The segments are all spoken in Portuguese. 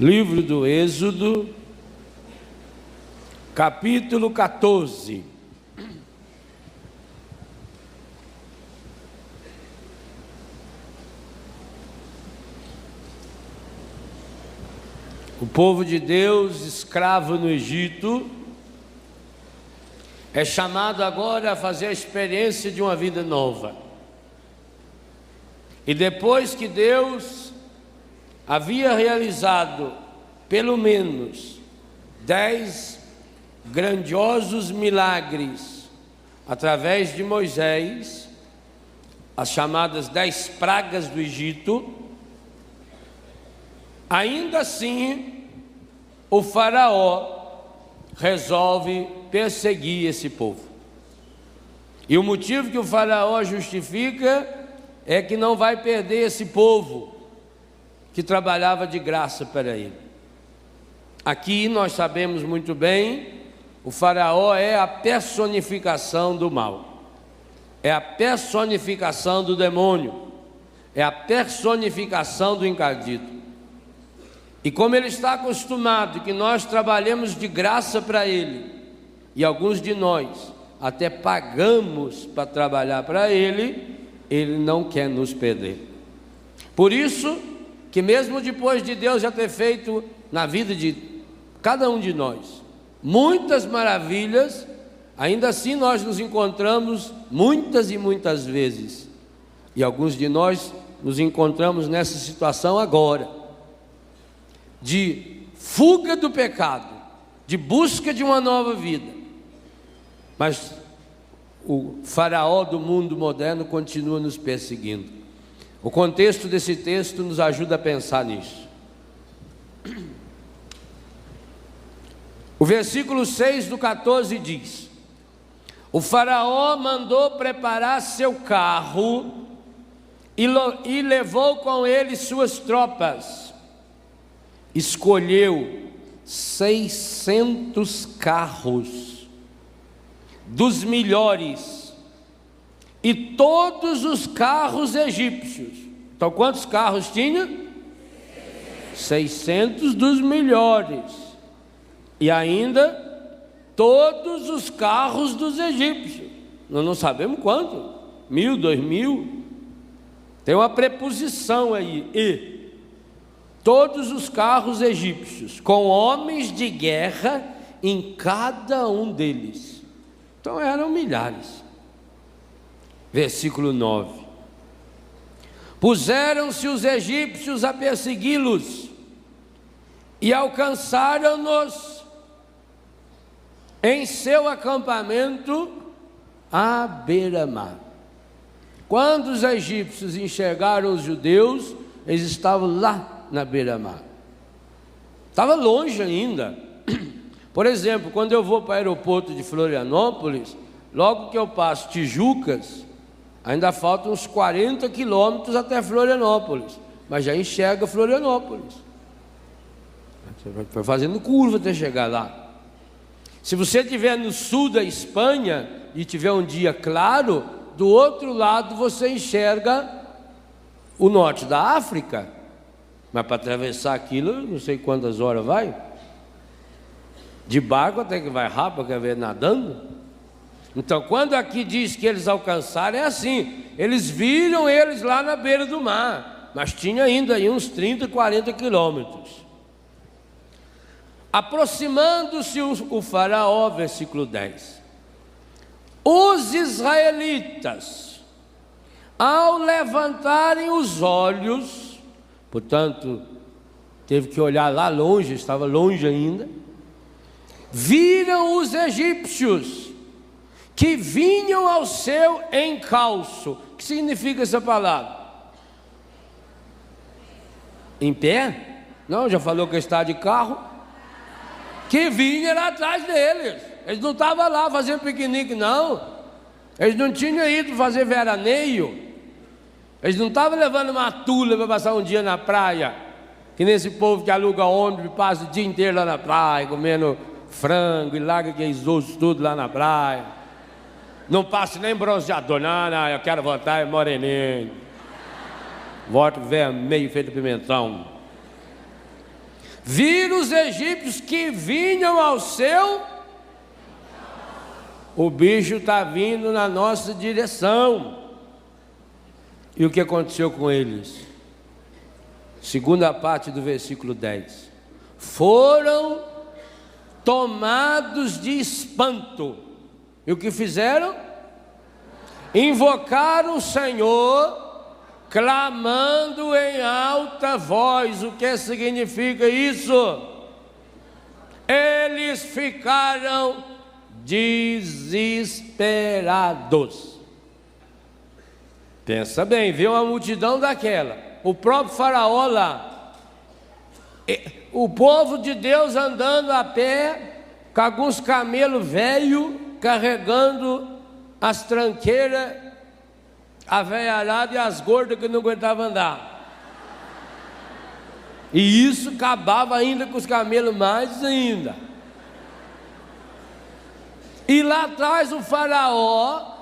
Livro do Êxodo, capítulo 14. O povo de Deus, escravo no Egito, é chamado agora a fazer a experiência de uma vida nova. E depois que Deus havia realizado pelo menos 10 grandiosos milagres através de Moisés, as chamadas 10 pragas do Egito, ainda assim o faraó resolve perseguir esse povo. E o motivo que o faraó justifica é que não vai perder esse povo que trabalhava de graça para ele. Aqui nós sabemos muito bem, o faraó é a personificação do mal, é a personificação do demônio, é a personificação do encardido. E como ele está acostumado que nós trabalhemos de graça para ele, e alguns de nós até pagamos para trabalhar para ele, ele não quer nos perder. Por isso que mesmo depois de Deus já ter feito na vida de cada um de nós muitas maravilhas, ainda assim nós nos encontramos muitas e muitas vezes, e alguns de nós nos encontramos nessa situação agora, de fuga do pecado, de busca de uma nova vida, mas o faraó do mundo moderno continua nos perseguindo. O contexto desse texto nos ajuda a pensar nisso. O versículo 6 do 14 diz: o faraó mandou preparar seu carro e levou com ele suas tropas. Escolheu 600 carros dos melhores e todos os carros egípcios. Então quantos carros tinha? 600 dos melhores. E ainda todos os carros dos egípcios. Nós não sabemos quanto, 1.000, 2.000. Tem uma preposição aí, e todos os carros egípcios, com homens de guerra em cada um deles. Então eram milhares. Versículo 9: puseram-se os egípcios a persegui-los e alcançaram-nos em seu acampamento à beira-mar. Quando os egípcios enxergaram os judeus, eles estavam lá na beira-mar. Estava longe ainda. Por exemplo, quando eu vou para o aeroporto de Florianópolis, logo que eu passo Tijucas, ainda faltam uns 40 quilômetros até Florianópolis, mas já enxerga Florianópolis. Você vai fazendo curva até chegar lá. Se você estiver no sul da Espanha e tiver um dia claro, do outro lado você enxerga o norte da África. Mas para atravessar aquilo, não sei quantas horas vai. De barco até que vai rápido, quer ver nadando. Então quando aqui diz que eles alcançaram, é assim, eles viram eles lá na beira do mar, mas tinha ainda aí uns 30, 40 quilômetros. Aproximando-se o faraó, versículo 10, os israelitas, ao levantarem os olhos, portanto teve que olhar lá longe, estava longe ainda, viram os egípcios que vinham ao seu encalço. O que significa essa palavra? Em pé? Não, já falou que está de carro. Que vinha lá atrás deles. Eles não estavam lá fazendo piquenique, não. Eles não tinham ido fazer veraneio. Eles não estavam levando uma tula para passar um dia na praia, que nesse povo que aluga ônibus passa o dia inteiro lá na praia, comendo frango e larga aqueles ossos tudo lá na praia. Não passa nem bronzeador, não, eu quero voltar moreninho. Voto vermelho feito pimentão. viram os egípcios que vinham ao seu. O bicho está vindo na nossa direção. E o que aconteceu com eles? Segunda parte do versículo 10. Foram tomados de espanto. E o que fizeram? Invocaram o Senhor, clamando em alta voz. O que significa isso? Eles ficaram desesperados. Pensa bem, viu uma multidão daquela, o próprio faraó lá, o povo de Deus andando a pé, com alguns camelos velhos, carregando as tranqueiras, a velharada e as gordas que não aguentavam andar. E isso acabava ainda com os camelos mais ainda. E lá atrás o faraó,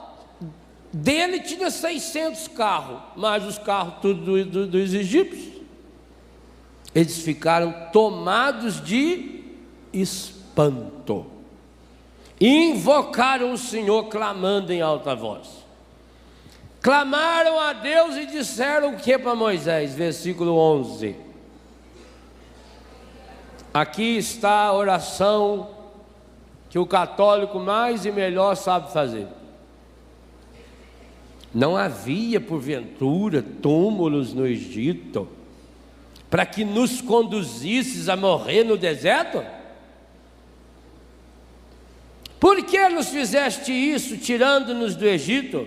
dele tinha 600 carros, mais os carros tudo dos egípcios. Eles ficaram tomados de espanto. Invocaram o Senhor clamando em alta voz. Clamaram a Deus e disseram o que para Moisés? Versículo 11. Aqui está a oração que o católico mais e melhor sabe fazer. Não havia porventura túmulos no Egito para que nos conduzisses a morrer no deserto? Por que nos fizeste isso, tirando-nos do Egito?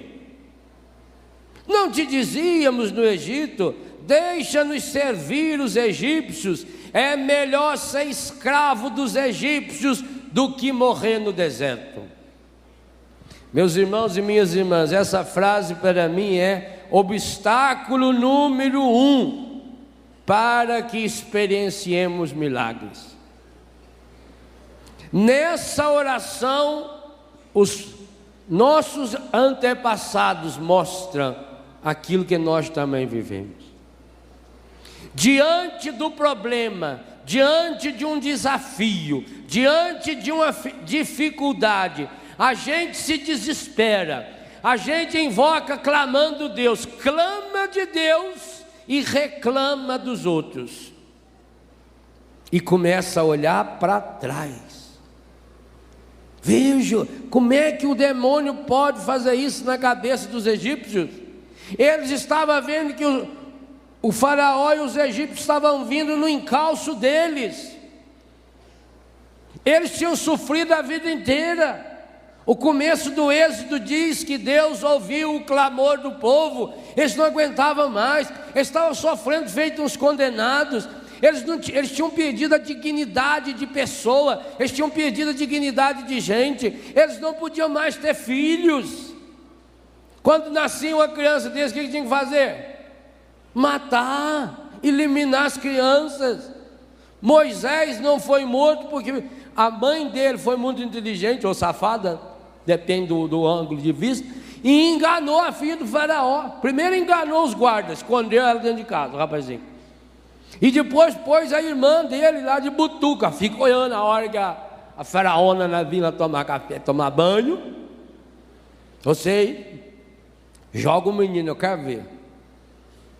Não te dizíamos no Egito: deixa-nos servir os egípcios, é melhor ser escravo dos egípcios do que morrer no deserto. Meus irmãos e minhas irmãs, essa frase para mim é obstáculo número 1 para que experienciemos milagres. Nessa oração, os nossos antepassados mostram aquilo que nós também vivemos. Diante do problema, diante de um desafio, diante de uma dificuldade, a gente se desespera, a gente invoca clamando Deus, clama de Deus e reclama dos outros, e começa a olhar para trás. Veja como é que o demônio pode fazer isso na cabeça dos egípcios. Eles estavam vendo que o faraó e os egípcios estavam vindo no encalço deles. Eles tinham sofrido a vida inteira. O começo do Êxodo diz que Deus ouviu o clamor do povo. Eles não aguentavam mais, eles estavam sofrendo feito uns condenados. Eles tinham perdido a dignidade de pessoa, eles tinham perdido a dignidade de gente. Eles não podiam mais ter filhos. Quando nascia uma criança desse, o que tinha que fazer? Matar, eliminar as crianças. Moisés não foi morto porque a mãe dele foi muito inteligente ou safada, depende do ângulo de vista, e enganou a filha do faraó. Primeiro enganou os guardas, escondeu ela dentro de casa, o rapazinho. E depois pôs a irmã dele lá de butuca, fica olhando a hora que a faraona vinha lá tomar café, tomar banho. Você joga o menino, eu quero ver.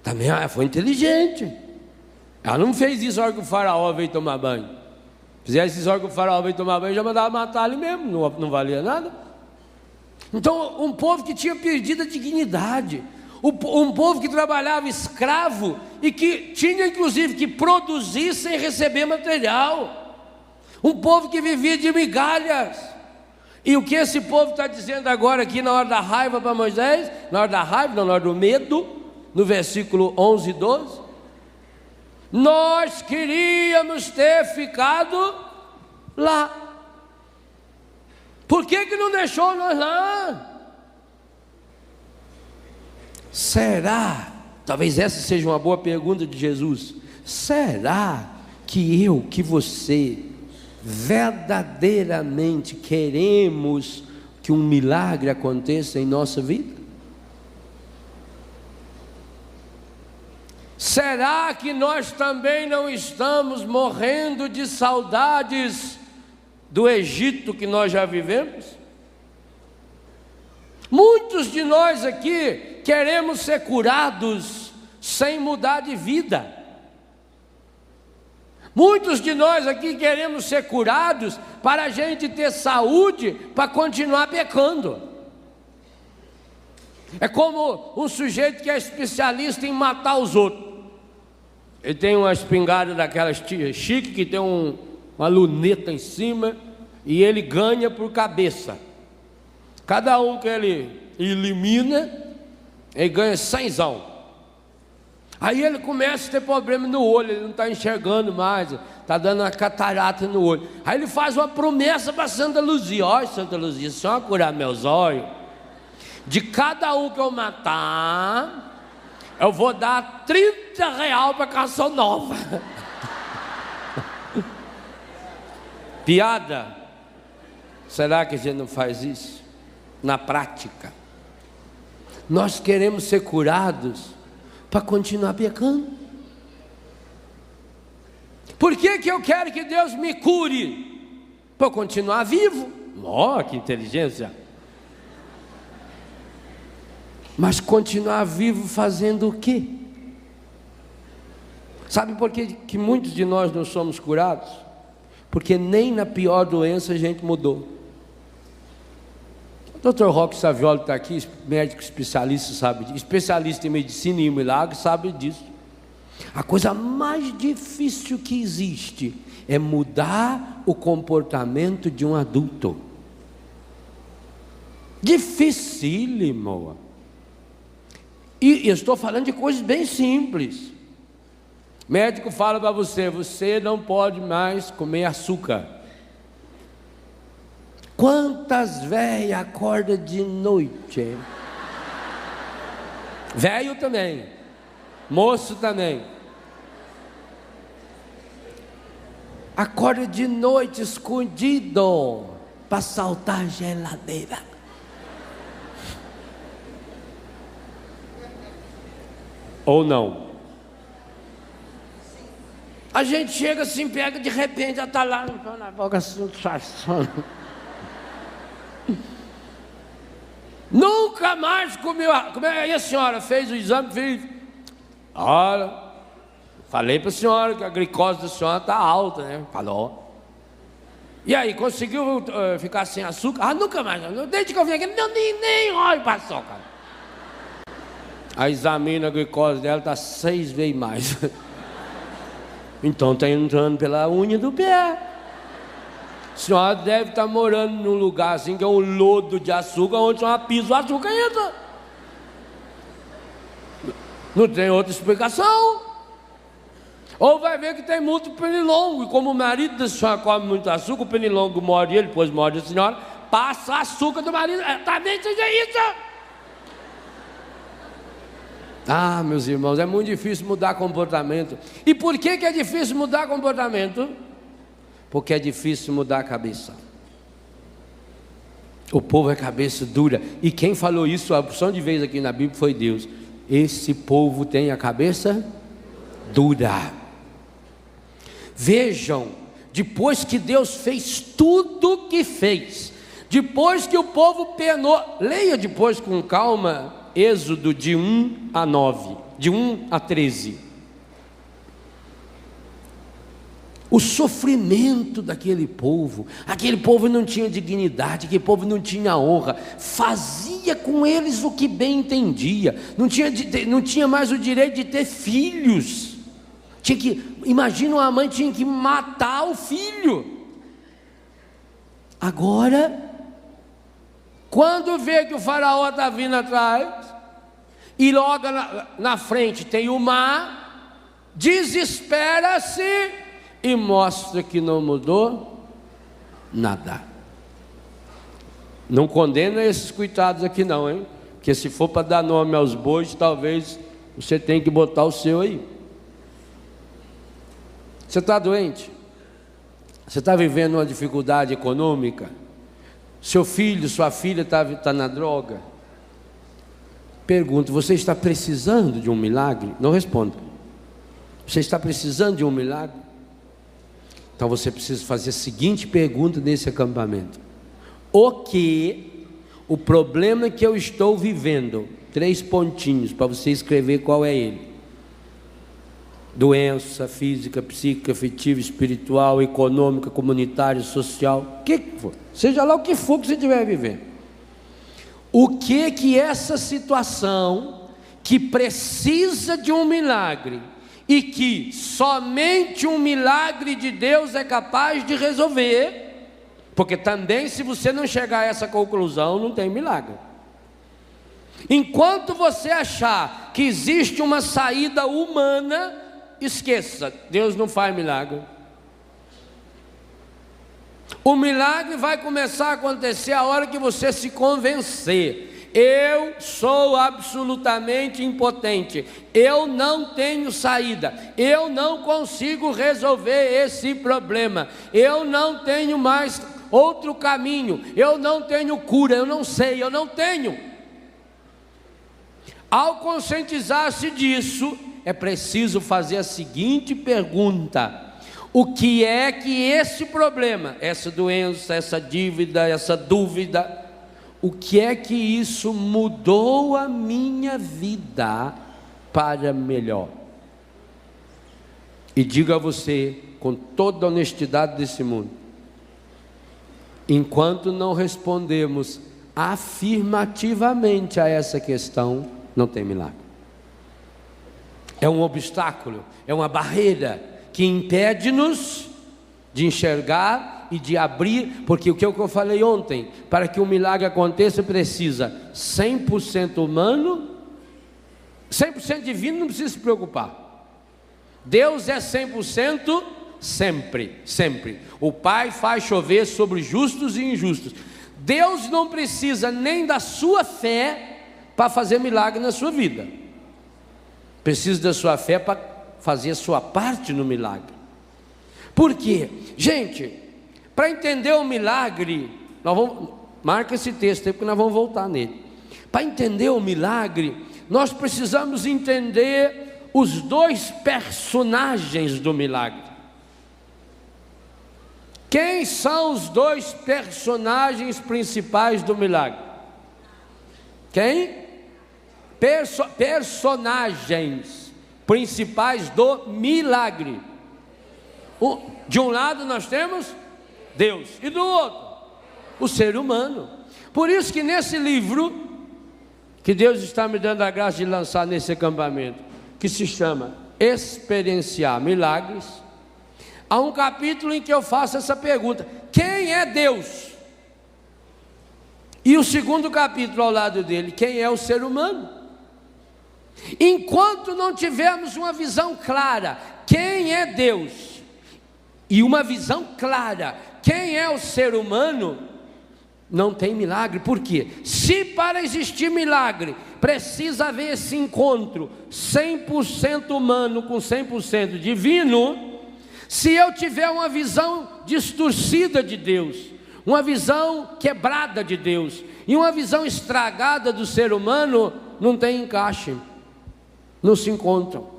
Também ela foi inteligente. Ela não fez isso na hora que o faraó veio tomar banho. Fizesse isso na hora que o faraó veio tomar banho, já mandava matar ele mesmo, não valia nada. Então, um povo que tinha perdido a dignidade, um povo que trabalhava escravo e que tinha inclusive que produzir sem receber material, um povo que vivia de migalhas. E o que esse povo está dizendo agora aqui na hora da raiva para Moisés? Na hora da raiva, não, na hora do medo, no versículo 11 e 12: nós queríamos ter ficado lá. Por que não deixou nós lá? Será? Talvez essa seja uma boa pergunta de Jesus. Será que você verdadeiramente queremos que um milagre aconteça em nossa vida? Será que nós também não estamos morrendo de saudades do Egito que nós já vivemos? Muitos de nós aqui queremos ser curados sem mudar de vida. Muitos de nós aqui queremos ser curados para a gente ter saúde para continuar pecando. É como um sujeito que é especialista em matar os outros. Ele tem uma espingarda daquelas chique que tem uma luneta em cima e ele ganha por cabeça. Cada um que ele elimina, ele ganha 100. Aí ele começa a ter problema no olho, ele não está enxergando mais, está dando uma catarata no olho. Aí ele faz uma promessa para Santa Luzia: ó, Santa Luzia, se a senhora curar meus olhos, de cada um que eu matar, eu vou dar R$30 para canção nova. Piada? Será que a gente não faz isso? Na prática, nós queremos ser curados para continuar pecando. Por que eu quero que Deus me cure? Para eu continuar vivo. Ó, que inteligência! Mas continuar vivo fazendo o quê? Sabe por que muitos de nós não somos curados? Porque nem na pior doença a gente mudou. O Dr. Roque Savioli está aqui, médico especialista, sabe disso, especialista em medicina e milagre, sabe disso. A coisa mais difícil que existe é mudar o comportamento de um adulto. Dificílimo. E eu estou falando de coisas bem simples. Médico fala para você: você não pode mais comer açúcar. Quantas velhas acordam de noite? Velho também, moço também. Acorda de noite escondido para saltar a geladeira. Ou não? A gente chega assim, pega, de repente já está lá na boca assim, disfarçando. Nunca mais comeu. Aí a senhora fez o exame, fez. Olha, falei para a senhora que a glicose da senhora está alta, né? Falou. E aí, conseguiu ficar sem açúcar? Ah, nunca mais. Desde que eu vim aqui, nem olho para açúcar. Aí examina a glicose dela, está 6 vezes mais. Então está entrando pela unha do pé. A senhora deve estar morando num lugar assim que é um lodo de açúcar, onde a senhora pisa o açúcar e entra. Não tem outra explicação. Ou vai ver que tem muito pernilongo, e como o marido da senhora come muito açúcar, o pernilongo morde ele, depois morde a senhora, passa açúcar do marido. Também seja isso. Ah, meus irmãos, é muito difícil mudar comportamento. E por que é difícil mudar comportamento? Porque é difícil mudar a cabeça. O povo é cabeça dura. E quem falou isso a opção de vez aqui na Bíblia foi Deus. Esse povo tem a cabeça dura. Vejam, depois que Deus fez tudo o que fez, depois que o povo penou, leia depois com calma Êxodo de 1 a 9, de 1 a 13. O sofrimento daquele povo, aquele povo não tinha dignidade, aquele povo não tinha honra, fazia com eles o que bem entendia, não tinha mais o direito de ter filhos. Imagina, uma mãe tinha que matar o filho. Agora, quando vê que o faraó está vindo atrás, e logo na frente tem o mar, desespera-se e mostra que não mudou nada. Não condena esses coitados aqui não, hein? Porque se for para dar nome aos bois, talvez você tenha que botar o seu aí. Você está doente? Você está vivendo uma dificuldade econômica? Seu filho, sua filha está na droga? Pergunto, você está precisando de um milagre? Não responda. Você está precisando de um milagre? Então você precisa fazer a seguinte pergunta nesse acampamento: o problema que eu estou vivendo, 3 pontinhos para você escrever qual é ele: doença física, psíquica, afetiva, espiritual, econômica, comunitária, social, o que for, seja lá o que for que você estiver vivendo. O que essa situação que precisa de um milagre e que somente um milagre de Deus é capaz de resolver, porque também, se você não chegar a essa conclusão, não tem milagre. Enquanto você achar que existe uma saída humana, esqueça, Deus não faz milagre. O milagre vai começar a acontecer a hora que você se convencer: eu sou absolutamente impotente, eu não tenho saída, eu não consigo resolver esse problema, eu não tenho mais outro caminho, eu não tenho cura, eu não sei, eu não tenho. Ao conscientizar-se disso, é preciso fazer a seguinte pergunta: o que é que esse problema, essa doença, essa dívida, essa dúvida, o que é que isso mudou a minha vida para melhor? E digo a você, com toda a honestidade desse mundo, enquanto não respondemos afirmativamente a essa questão, não tem milagre. É um obstáculo, é uma barreira que impede-nos de enxergar e de abrir, porque o que eu falei ontem, para que o milagre aconteça precisa 100% humano, 100% divino, não precisa se preocupar. Deus é 100% sempre, sempre. O Pai faz chover sobre justos e injustos. Deus não precisa nem da sua fé para fazer milagre na sua vida. Precisa da sua fé para fazer a sua parte no milagre. Por quê? Gente, para entender o milagre, marca esse texto aí, porque nós vamos voltar nele. Para entender o milagre, nós precisamos entender os 2 personagens do milagre. Quem são os 2 personagens principais do milagre? Quem? Personagens principais do milagre. De um lado nós temos Deus, e do outro, o ser humano. Por isso que nesse livro, que Deus está me dando a graça de lançar nesse acampamento, que se chama Experienciar Milagres, há um capítulo em que eu faço essa pergunta: quem é Deus? E o segundo capítulo ao lado dele: quem é o ser humano? Enquanto não tivermos uma visão clara, quem é Deus, e uma visão clara, quem é o ser humano, não tem milagre. Por quê? Se para existir milagre precisa haver esse encontro 100% humano com 100% divino, se eu tiver uma visão distorcida de Deus, uma visão quebrada de Deus e uma visão estragada do ser humano, não tem encaixe, não se encontram.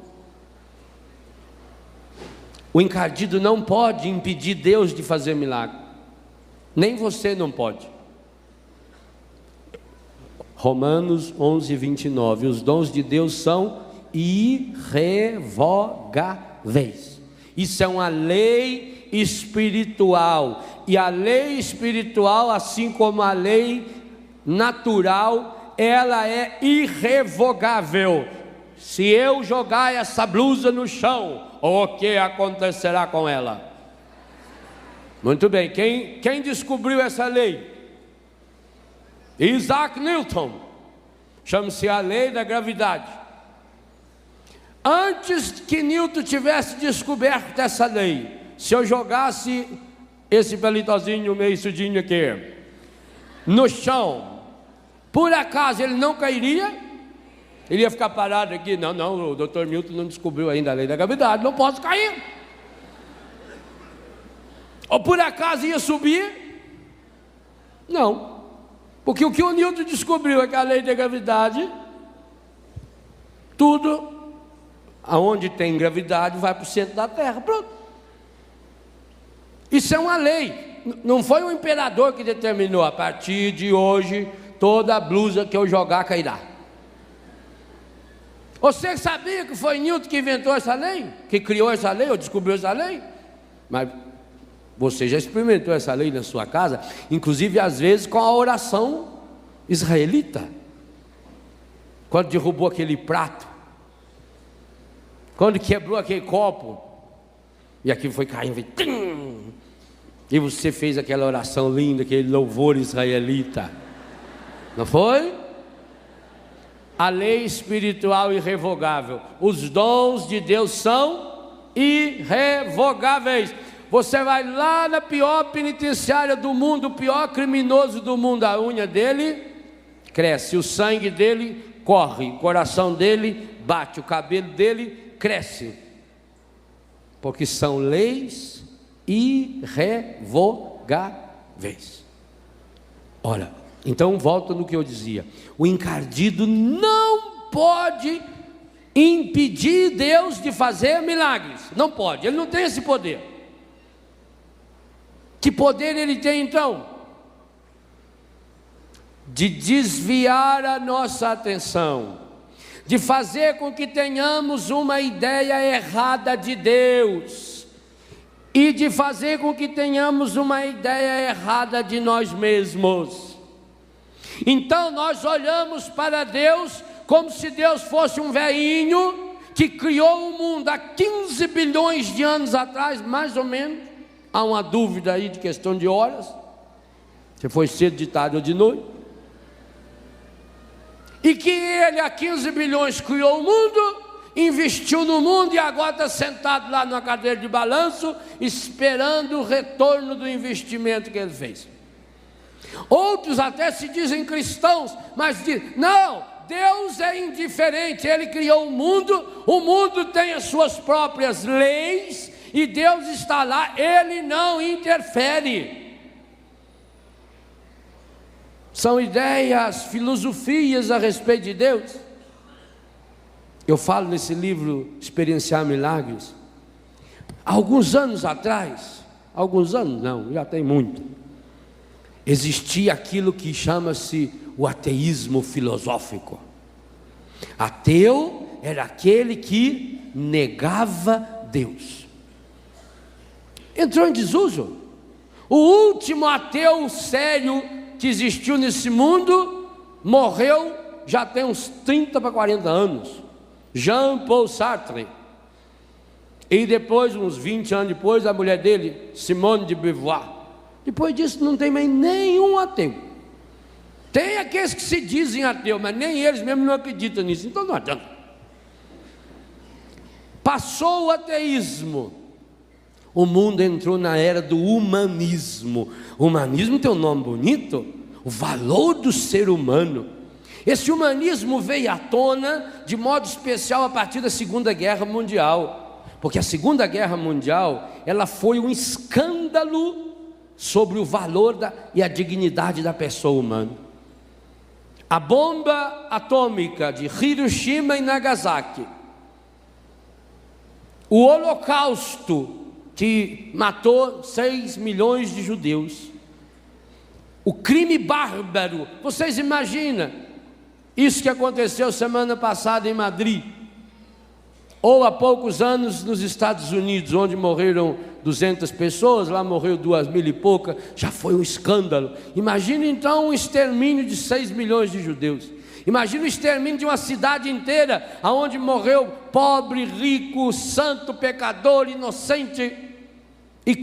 O encardido não pode impedir Deus de fazer milagre, nem você não pode. Romanos 11:29, os dons de Deus são irrevogáveis. Isso é uma lei espiritual, e a lei espiritual, assim como a lei natural, ela é irrevogável. Se eu jogar essa blusa no chão, o que acontecerá com ela? Muito bem, quem descobriu essa lei? Isaac Newton. Chama-se a lei da gravidade. Antes que Newton tivesse descoberto essa lei, se eu jogasse esse pelitozinho meio sudinho aqui no chão, por acaso ele não cairia? Ele ia ficar parado aqui? Não, o Dr. Newton não descobriu ainda a lei da gravidade, não posso cair. Ou por acaso ia subir? Não, porque o que o Newton descobriu é que a lei da gravidade, tudo Aonde tem gravidade vai para o centro da terra, pronto. Isso é uma lei. Não foi o imperador que determinou: a partir de hoje toda a blusa que eu jogar cairá. Você sabia que foi Newton que inventou essa lei? Que criou essa lei ou descobriu essa lei? Mas você já experimentou essa lei na sua casa? Inclusive às vezes com a oração israelita. Quando derrubou aquele prato, quando quebrou aquele copo, e aquilo foi caindo, e você fez aquela oração linda, aquele louvor israelita, não foi? A lei espiritual irrevogável. Os dons de Deus são irrevogáveis. Você vai lá na pior penitenciária do mundo, o pior criminoso do mundo, a unha dele cresce, o sangue dele corre, o coração dele bate, o cabelo dele cresce, porque são leis irrevogáveis. Olha, então volta no que eu dizia: o encardido não pode impedir Deus de fazer milagres, não pode, ele não tem esse poder. Que poder ele tem então? De desviar a nossa atenção, de fazer com que tenhamos uma ideia errada de Deus, e de fazer com que tenhamos uma ideia errada de nós mesmos. Então nós olhamos para Deus como se Deus fosse um velhinho que criou o mundo há 15 bilhões de anos atrás, mais ou menos. Há uma dúvida aí de questão de horas, se foi cedo, de tarde ou de noite. E que ele há 15 bilhões criou o mundo, investiu no mundo e agora está sentado lá numa cadeira de balanço, esperando o retorno do investimento que ele fez. Outros até se dizem cristãos, mas dizem: não, Deus é indiferente, Ele criou o mundo tem as suas próprias leis, e Deus está lá, Ele não interfere. São ideias, filosofias a respeito de Deus. Eu falo nesse livro Experienciar Milagres. Há alguns anos atrás, alguns anos não, já tem muito, existia aquilo que chama-se o ateísmo filosófico. Ateu era aquele que negava Deus. Entrou em desuso. O último ateu sério que existiu nesse mundo morreu já tem uns 30 para 40 anos, Jean-Paul Sartre. E depois, uns 20 anos depois, a mulher dele, Simone de Beauvoir. Depois disso não tem mais nenhum ateu. Tem aqueles que se dizem ateu, mas nem eles mesmos não acreditam nisso, então não adianta. Passou o ateísmo, o mundo entrou na era do humanismo. O humanismo tem um nome bonito: o valor do ser humano. Esse humanismo veio à tona de modo especial a partir da Segunda Guerra Mundial, porque a Segunda Guerra Mundial, ela foi um escândalo sobre o valor e a dignidade da pessoa humana. A bomba atômica de Hiroshima e Nagasaki, o Holocausto que matou 6 milhões de judeus, o crime bárbaro. Vocês imaginam isso que aconteceu semana passada em Madrid, ou há poucos anos nos Estados Unidos, onde morreram 200 pessoas, lá morreu 2.000 e pouca, já foi um escândalo. Imagina então um extermínio de 6 milhões de judeus. Imagina o extermínio de uma cidade inteira, aonde morreu pobre, rico, santo, pecador, inocente, e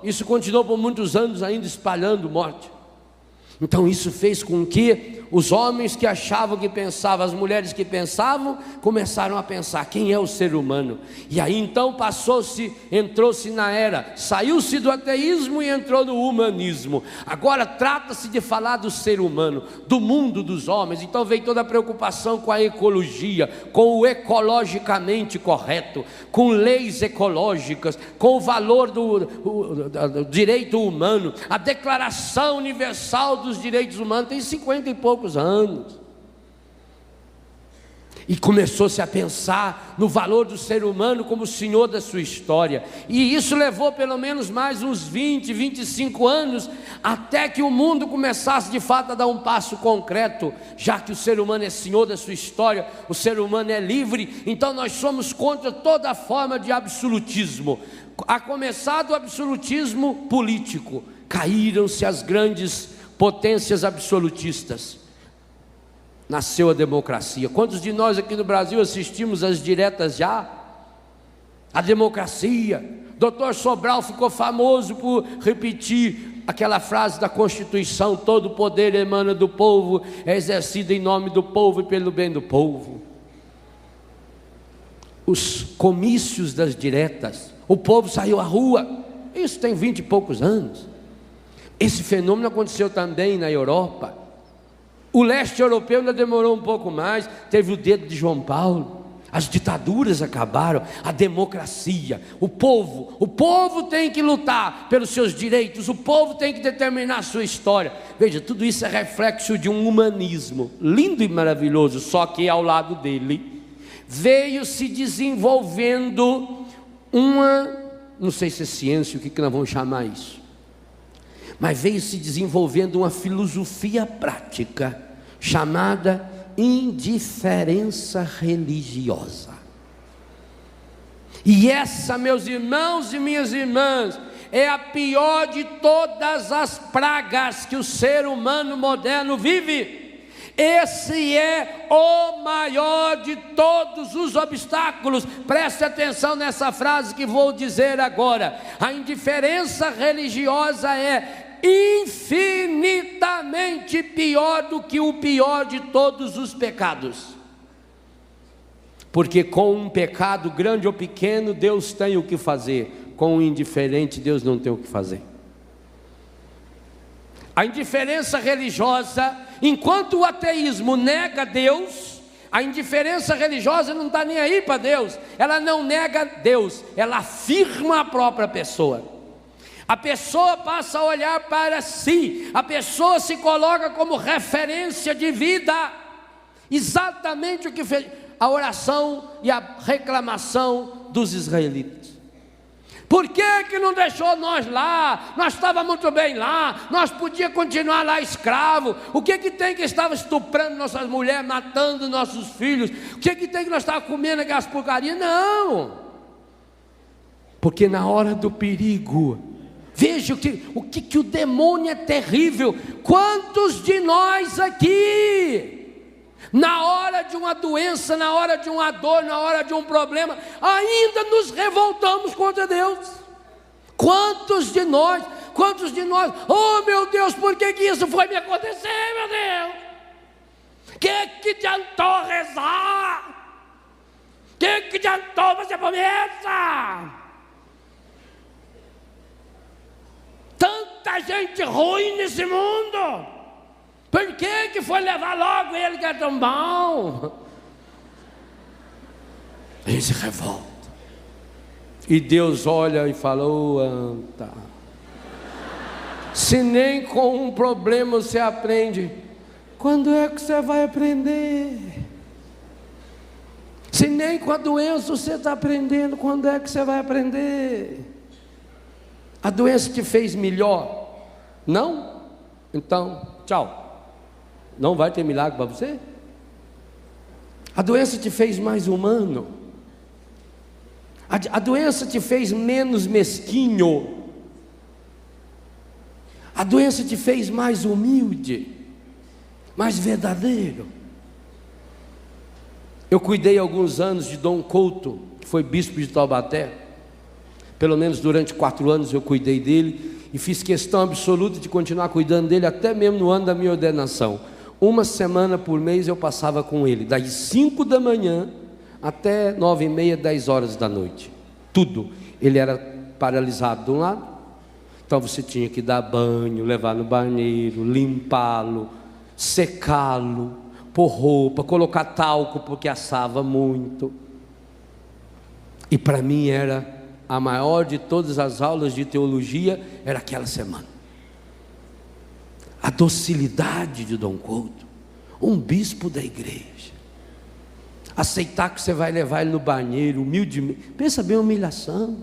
isso continuou por muitos anos ainda, espalhando morte. Então isso fez com que os homens que achavam que pensavam, as mulheres que pensavam, começaram a pensar: quem é o ser humano? E aí então entrou-se na era, saiu-se do ateísmo e entrou no humanismo. Agora trata-se de falar do ser humano, do mundo dos homens. Então veio toda a preocupação com a ecologia, com o ecologicamente correto, com leis ecológicas, com o valor do direito humano. A Declaração Universal dos Direitos Humanos tem 50 e poucos anos. E começou-se a pensar no valor do ser humano como senhor da sua história. E isso levou pelo menos mais uns 20, 25 anos, até que o mundo começasse de fato a dar um passo concreto. Já que o ser humano é senhor da sua história, o ser humano é livre, então nós somos contra toda forma de absolutismo. A começar do absolutismo político. Caíram-se as grandes potências absolutistas. Nasceu a democracia. Quantos de nós aqui no Brasil assistimos às diretas já? A democracia. Dr. Sobral ficou famoso por repetir aquela frase da Constituição: todo o poder emana do povo, é exercido em nome do povo e pelo bem do povo. Os comícios das diretas, o povo saiu à rua. Isso tem 20 e poucos anos. Esse fenômeno aconteceu também na Europa. O leste europeu ainda demorou um pouco mais, teve o dedo de João Paulo. As ditaduras acabaram, a democracia, o povo tem que lutar pelos seus direitos, o povo tem que determinar a sua história. Veja, tudo isso é reflexo de um humanismo lindo e maravilhoso, só que ao lado dele veio se desenvolvendo não sei se é ciência, o que nós vamos chamar isso, mas veio se desenvolvendo uma filosofia prática chamada indiferença religiosa. E essa, meus irmãos e minhas irmãs, é a pior de todas as pragas que o ser humano moderno vive. Esse é o maior de todos os obstáculos. Preste atenção nessa frase que vou dizer agora. A indiferença religiosa é infinitamente pior do que o pior de todos os pecados. Porque com um pecado grande ou pequeno, Deus tem o que fazer. Com um indiferente, Deus não tem o que fazer. A indiferença religiosa, enquanto o ateísmo nega Deus, a indiferença religiosa não está nem aí para Deus. Ela não nega Deus, ela afirma a própria pessoa. A pessoa passa a olhar para si, a pessoa se coloca como referência de vida. Exatamente o que fez a oração e a reclamação dos israelitas. Por que não deixou nós lá? Nós estávamos muito bem lá, nós podíamos continuar lá escravo. O que tem que estava estuprando nossas mulheres, matando nossos filhos? O que tem que nós estávamos comendo aquelas porcarias? Não, porque na hora do perigo, veja o que o demônio é terrível. Quantos de nós aqui, na hora de uma doença, na hora de uma dor, na hora de um problema, ainda nos revoltamos contra Deus? Quantos de nós, oh meu Deus, por que isso foi me acontecer, meu Deus? Que adiantou rezar? Que adiantou fazer promessa? Tanta gente ruim nesse mundo, por que foi levar logo ele que é tão bom? Ele se revolta, e Deus olha e fala: ô anta, se nem com um problema você aprende, quando é que você vai aprender? Se nem com a doença você está aprendendo, quando é que você vai aprender? A doença te fez melhor? Não? Então, tchau. Não vai ter milagre para você? A doença te fez mais humano? A doença te fez menos mesquinho? A doença te fez mais humilde? Mais verdadeiro? Eu cuidei alguns anos de Dom Couto, que foi bispo de Taubaté. Pelo menos durante 4 anos eu cuidei dele, e fiz questão absoluta de continuar cuidando dele, até mesmo no ano da minha ordenação. 1 semana por mês eu passava com ele, das 5 da manhã até 9h30, 10 horas da noite. Tudo. Ele era paralisado de um lado, então você tinha que dar banho, levar no banheiro, limpá-lo, secá-lo, pôr roupa, colocar talco porque assava muito. E para mim era a maior de todas as aulas de teologia, era aquela semana. A docilidade de Dom Couto, um bispo da igreja. aceitar que você vai levar ele no banheiro, humildemente. Pensa bem a humilhação.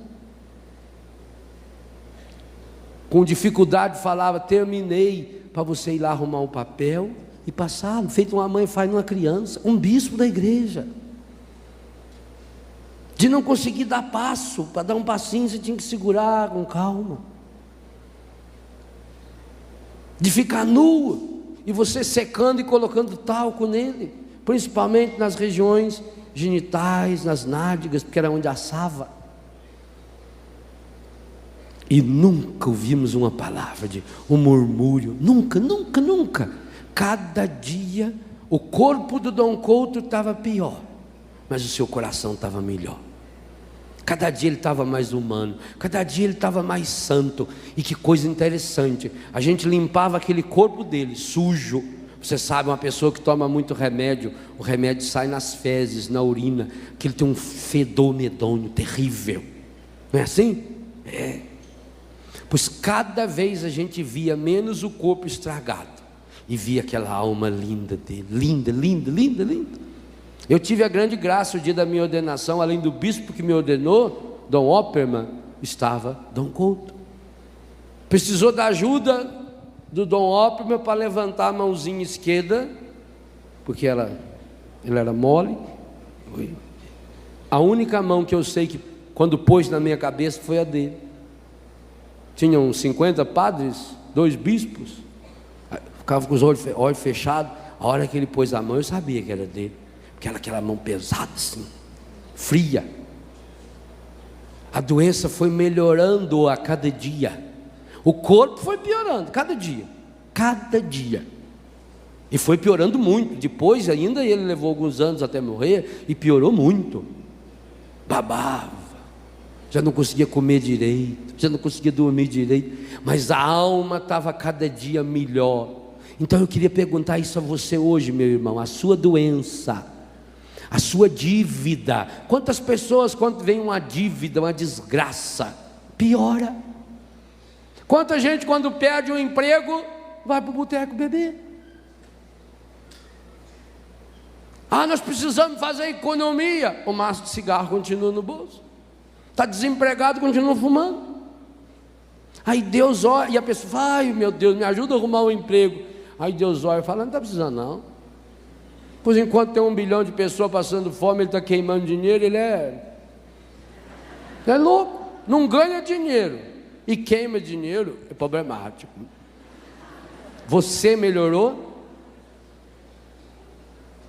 Com dificuldade falava, terminei, para você ir lá arrumar um papel e passar, feito uma mãe faz numa criança, um bispo da igreja. De não conseguir dar passo, para dar um passinho você tinha que segurar com calma. De ficar nu, e você secando e colocando talco nele, principalmente nas regiões genitais, nas nádegas, porque era onde assava. E nunca ouvimos uma palavra de um murmúrio, nunca, nunca, nunca. Cada dia o corpo do Dom Couto estava pior, mas o seu coração estava melhor. Cada dia ele estava mais humano, cada dia ele estava mais santo. E que coisa interessante, a gente limpava aquele corpo dele, sujo. Você sabe, uma pessoa que toma muito remédio, o remédio sai nas fezes, na urina, que ele tem um fedor medonho, terrível. Não é assim? É. Pois cada vez a gente via menos o corpo estragado, e via aquela alma linda dele, linda, linda, linda, linda. Eu tive a grande graça, o dia da minha ordenação, além do bispo que me ordenou, Dom Opperman, estava Dom Couto. Precisou da ajuda do Dom Opperman para levantar a mãozinha esquerda, porque ele era mole. A única mão que eu sei que quando pôs na minha cabeça foi a dele. Tinham 50 padres, 2 bispos, ficava com os olhos fechados. A hora que ele pôs a mão eu sabia que era dele, porque era aquela mão pesada assim, fria. A doença foi melhorando a cada dia, o corpo foi piorando cada dia, e foi piorando muito. Depois ainda ele levou alguns anos até morrer, e piorou muito. Babava, já não conseguia comer direito, já não conseguia dormir direito, mas a alma estava cada dia melhor. Então eu queria perguntar isso a você hoje, meu irmão: a sua doença, a sua dívida. Quantas pessoas, quando vem uma dívida, uma desgraça, piora? Quanta gente, quando perde um emprego, vai para o boteco beber? Nós precisamos fazer economia. O maço de cigarro continua no bolso. Está desempregado, continua fumando. Aí Deus olha, e a pessoa fala: ai meu Deus, me ajuda a arrumar um emprego. Aí Deus olha e fala: não está precisando não. Pois enquanto tem 1 bilhão de pessoas passando fome, ele está queimando dinheiro, ele é louco, não ganha dinheiro e queima dinheiro, é problemático. Você melhorou?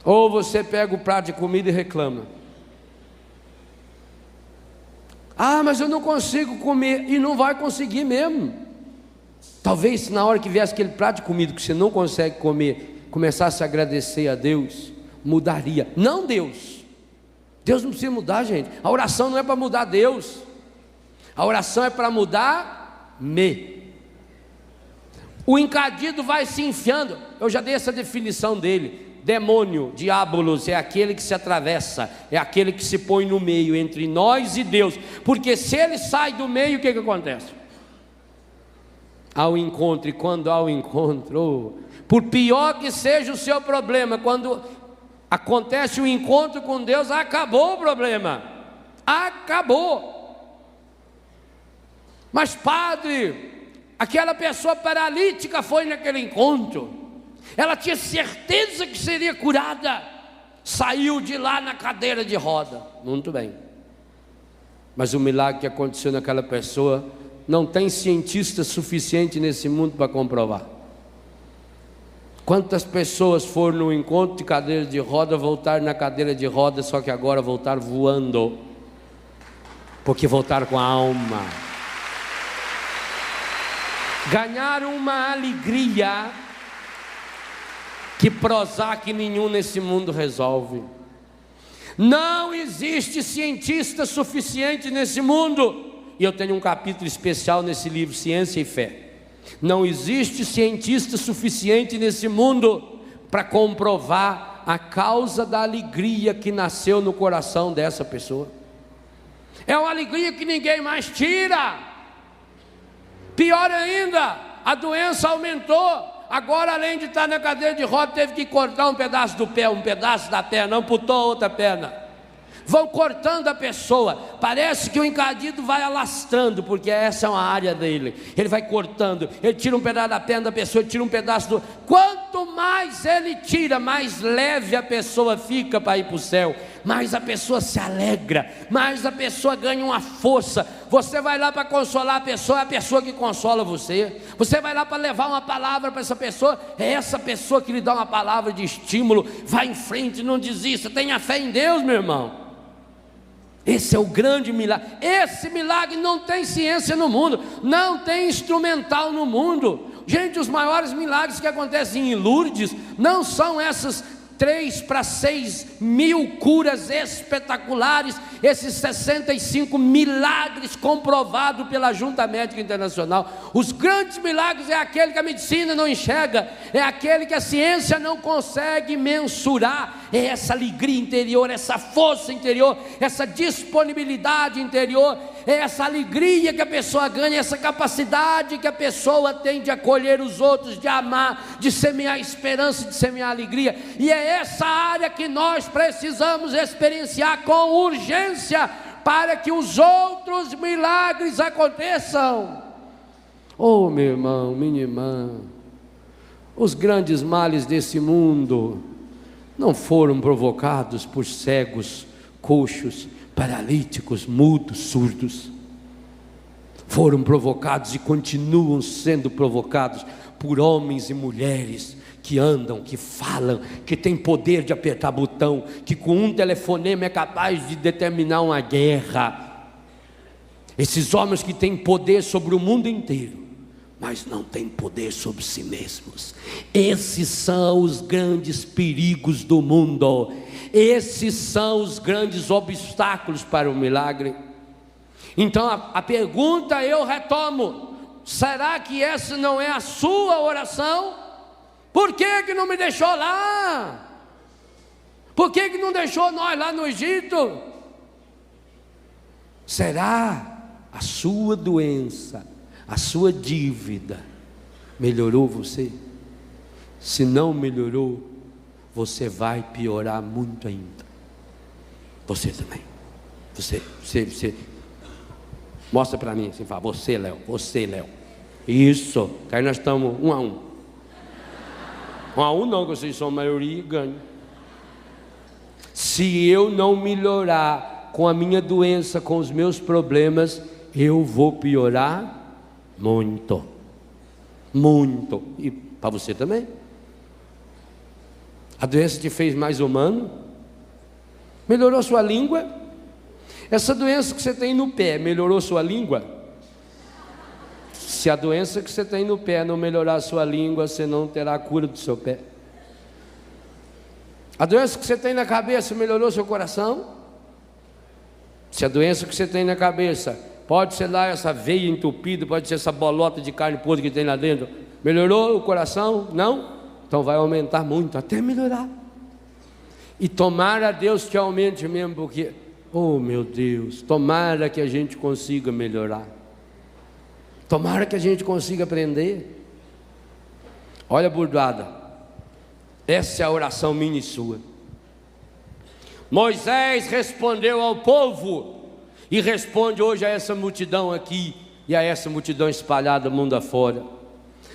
Ou você pega o prato de comida e reclama? Mas eu não consigo comer. E não vai conseguir mesmo. Talvez na hora que viesse aquele prato de comida que você não consegue comer, começasse a agradecer a Deus, mudaria. Não Deus. Deus não precisa mudar, gente. A oração não é para mudar Deus. A oração é para mudar-me. O encadido vai se enfiando. Eu já dei essa definição dele. Demônio, diabolos, é aquele que se atravessa, é aquele que se põe no meio entre nós e Deus. Porque se ele sai do meio, o que acontece? Há o encontro, e quando há o encontro, por pior que seja o seu problema, quando acontece o encontro com Deus, acabou o problema, acabou. Mas padre, aquela pessoa paralítica foi naquele encontro, ela tinha certeza que seria curada, saiu de lá na cadeira de roda. Muito bem, mas o milagre que aconteceu naquela pessoa, não tem cientista suficiente nesse mundo para comprovar. Quantas pessoas foram no encontro de cadeira de roda, voltaram na cadeira de roda, só que agora voltaram voando, porque voltaram com a alma, ganharam uma alegria que Prozac nenhum nesse mundo resolve. Não existe cientista suficiente nesse mundo, e eu tenho um capítulo especial nesse livro, Ciência e Fé. Não existe cientista suficiente nesse mundo para comprovar a causa da alegria que nasceu no coração dessa pessoa. É uma alegria que ninguém mais tira. Pior ainda, a doença aumentou, agora além de estar na cadeira de roda, teve que cortar um pedaço do pé, um pedaço da perna, amputou a outra perna. Vão cortando a pessoa, parece que o encadido vai alastrando, porque essa é uma área dele. Ele vai cortando, ele tira um pedaço da perna da pessoa, tira um pedaço do... Quanto mais ele tira, mais leve a pessoa fica para ir para o céu, mais a pessoa se alegra, mais a pessoa ganha uma força. Você vai lá para consolar a pessoa, é a pessoa que consola você. Você vai lá para levar uma palavra para essa pessoa, é essa pessoa que lhe dá uma palavra de estímulo. Vai em frente, não desista, tenha fé em Deus, meu irmão. Esse é o grande milagre. Esse milagre não tem ciência no mundo, não tem instrumental no mundo. Gente, os maiores milagres que acontecem em Lourdes não são essas 3 para 6 mil curas espetaculares, esses 65 milagres comprovados pela Junta Médica Internacional. Os grandes milagres é aquele que a medicina não enxerga, é aquele que a ciência não consegue mensurar. É essa alegria interior, essa força interior, essa disponibilidade interior, é essa alegria que a pessoa ganha, essa capacidade que a pessoa tem de acolher os outros, de amar, de semear esperança, de semear alegria. E é essa área que nós precisamos experienciar com urgência, para que os outros milagres aconteçam. Oh, meu irmão, minha irmã, os grandes males desse mundo não foram provocados por cegos, coxos, paralíticos, mudos, surdos. Foram provocados e continuam sendo provocados por homens e mulheres que andam, que falam, que têm poder de apertar botão, que com um telefonema é capaz de determinar uma guerra. Esses homens que têm poder sobre o mundo inteiro, mas não têm poder sobre si mesmos. Esses são os grandes perigos do mundo. Esses são os grandes obstáculos para o milagre. Então a pergunta eu retomo: será que essa não é a sua oração? Por que não me deixou lá? Por que não deixou nós lá no Egito? Será a sua doença, a sua dívida melhorou você? Se não melhorou, você vai piorar muito ainda. Você também. Você. Mostra para mim, assim, fala, você, Léo. Isso, que aí nós estamos 1 a 1. 1 a 1 não, que vocês são a maioria e ganham. Se eu não melhorar com a minha doença, com os meus problemas, eu vou piorar muito. Muito. E para você também. A doença te fez mais humano? Melhorou sua língua? Essa doença que você tem no pé, melhorou sua língua? Se a doença que você tem no pé não melhorar a sua língua, você não terá a cura do seu pé. A doença que você tem na cabeça melhorou seu coração? Se a doença que você tem na cabeça, pode ser lá essa veia entupida, pode ser essa bolota de carne podre que tem lá dentro, melhorou o coração? Não? Então vai aumentar muito, até melhorar. E tomara a Deus que aumente mesmo, porque, oh meu Deus, tomara que a gente consiga melhorar. Tomara que a gente consiga aprender. Olha, burdoada, essa é a oração minha e sua. Moisés respondeu ao povo, e responde hoje a essa multidão aqui, e a essa multidão espalhada mundo afora: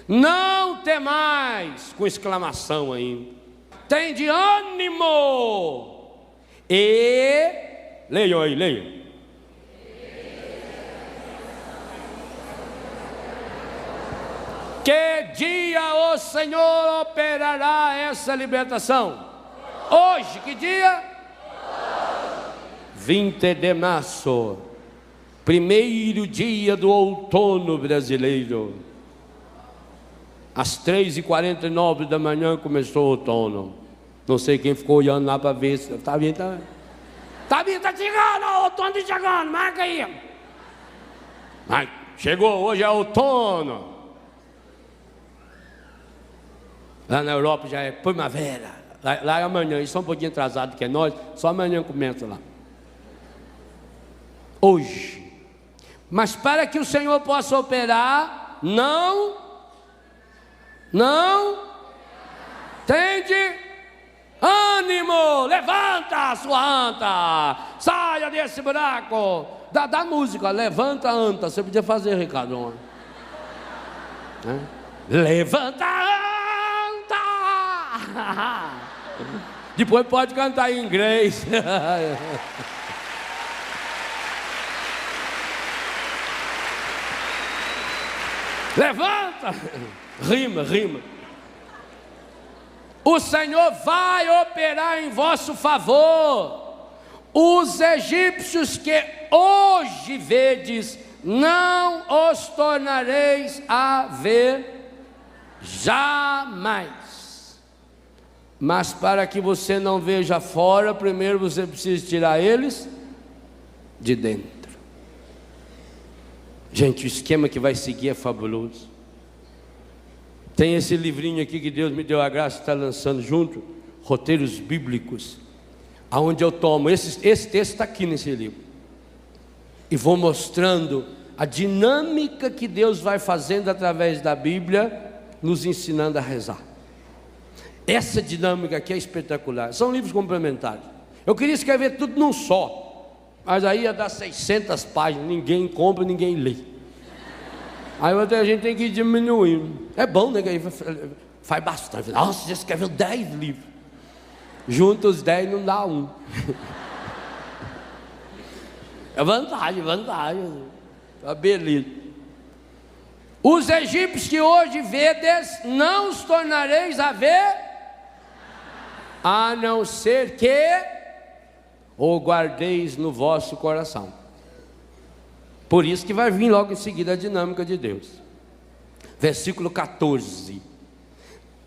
não temais, com exclamação ainda, tende ânimo, e, leiam aí, leiam. Que dia o Senhor operará essa libertação? Hoje, que dia? 20 de março, primeiro dia do outono brasileiro. Às 3h49 da manhã começou o outono. Não sei quem ficou olhando lá para ver se está vindo. Tá chegando, o outono está chegando, marca aí. Mas chegou, hoje é outono. Lá na Europa já é primavera. Lá é amanhã, eles são um pouquinho atrasados que é nós, só amanhã começa lá. Hoje. Mas para que o Senhor possa operar, não não tende ânimo. Levanta, sua anta, saia desse buraco. Da música, levanta, anta. Você podia fazer, Ricardo. Levanta, anta. Depois pode cantar em inglês. Levanta. Rima. O Senhor vai operar em vosso favor. Os egípcios que hoje vedes, não os tornareis a ver jamais. Mas para que você não veja fora, primeiro você precisa tirar eles de dentro. Gente, o esquema que vai seguir é fabuloso. Tem esse livrinho aqui que Deus me deu a graça de estar lançando junto, Roteiros Bíblicos, aonde eu tomo, esse texto está aqui nesse livro, e vou mostrando a dinâmica que Deus vai fazendo através da Bíblia, nos ensinando a rezar. Essa dinâmica aqui é espetacular. São livros complementares. Eu queria escrever tudo num só, mas aí ia dar 600 páginas, ninguém compra, ninguém lê. Aí a gente tem que ir diminuindo. É bom, né? Que aí faz bastante. Nossa, você escreveu 10 livros. Junta os 10 não dá um. É vantagem. É beleza. Os egípcios que hoje vedes, não os tornareis a ver, a não ser que o guardeis no vosso coração. Por isso que vai vir logo em seguida a dinâmica de Deus. Versículo 14.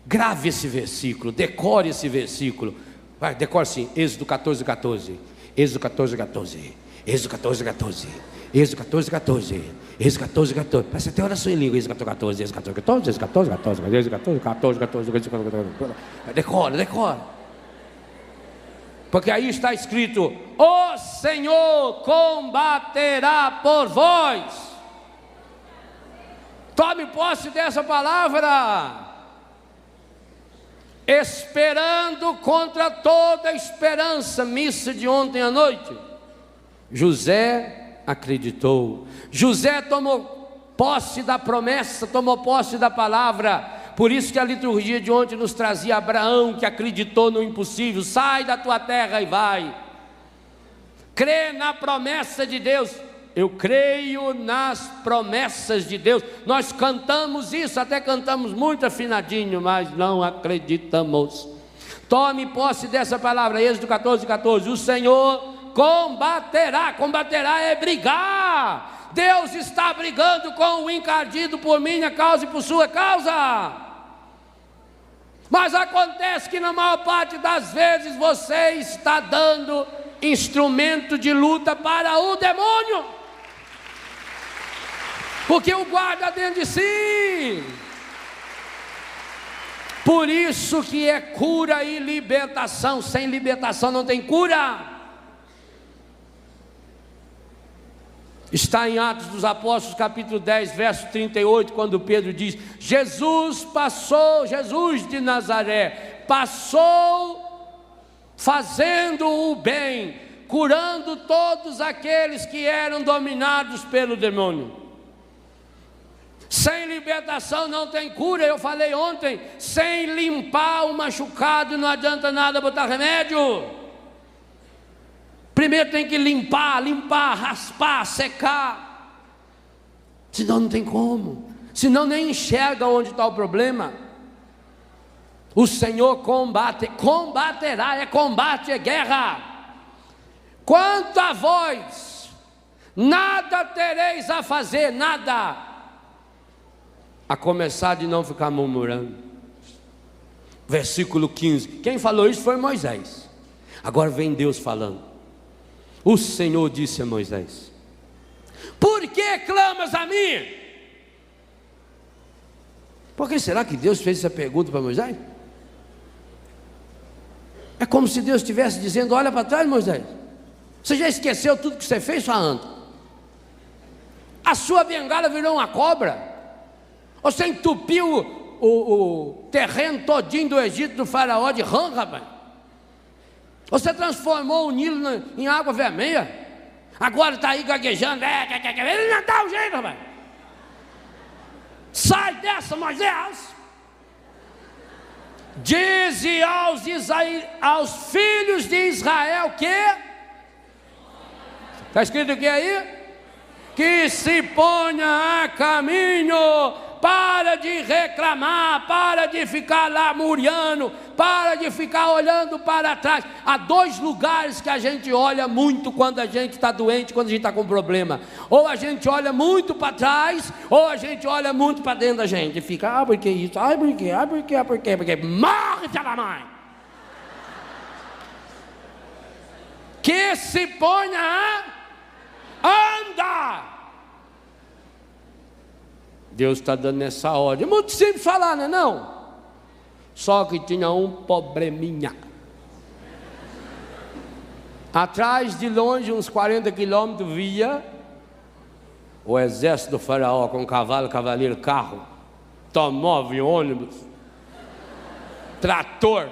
Grave esse versículo, decore esse versículo. Vai, decore assim, Êxodo 14, 14. Êxodo 14, 14. Êxodo 14, 14. Êxodo 14, 14. Êxodo 14, 14. Parece até oração em língua. Êxodo 14, Êxodo 14, 14. Êxodo 14, 14. Êxodo 14, 14, 14. Êxodo 14, 14. Decora. Porque aí está escrito: o Senhor combaterá por vós. Tome posse dessa palavra. Esperando contra toda esperança. Missa de ontem à noite. José acreditou. José tomou posse da promessa, tomou posse da palavra. Por isso que a liturgia de ontem nos trazia Abraão, que acreditou no impossível. Sai da tua terra e vai. Crê na promessa de Deus. Eu creio nas promessas de Deus. Nós cantamos isso, até cantamos muito afinadinho, mas não acreditamos. Tome posse dessa palavra. Êxodo 14, 14. O Senhor combaterá. Combaterá é brigar. Deus está brigando com o encardido por minha causa e por sua causa. Mas acontece que na maior parte das vezes você está dando instrumento de luta para o demônio, porque o guarda dentro de si. Por isso que é cura e libertação. Sem libertação não tem cura. Está em Atos dos Apóstolos, capítulo 10, verso 38, quando Pedro diz: Jesus de Nazaré, passou fazendo o bem, curando todos aqueles que eram dominados pelo demônio. Sem libertação não tem cura. Eu falei ontem, sem limpar o machucado não adianta nada botar remédio. Primeiro tem que limpar, raspar, secar. Senão não tem como. Senão nem enxerga onde está o problema. O Senhor combaterá, é combate, é guerra. Quanto a vós, nada tereis a fazer, nada. A começar de não ficar murmurando. Versículo 15. Quem falou isso foi Moisés. Agora vem Deus falando. O Senhor disse a Moisés: por que clamas a mim? Por que será que Deus fez essa pergunta para Moisés? É como se Deus estivesse dizendo: olha para trás, Moisés. Você já esqueceu tudo que você fez, sua anta? A sua bengala virou uma cobra? Você entupiu o terreno todinho do Egito, do faraó, de rã, rapaz. Você transformou o Nilo em água vermelha. Agora está aí gaguejando. Ele não dá o jeito, rapaz. Sai dessa, Moisés. Dize aos filhos de Israel que... Está escrito o que aí? Que se ponha a caminho. Para de reclamar, para de ficar lá murmurando, para de ficar olhando para trás. Há dois lugares que a gente olha muito quando a gente está doente, quando a gente está com problema. Ou a gente olha muito para trás, ou a gente olha muito para dentro da gente. E fica, por que isso? Por quê? Porque morre, filha da mãe. Que se ponha a andar. Deus está dando essa ordem. É muito simples falar, não é não? Só que tinha um probleminha. Atrás, de longe, uns 40 quilômetros, via o exército do faraó com cavalo, cavaleiro, carro, automóvel, ônibus, trator.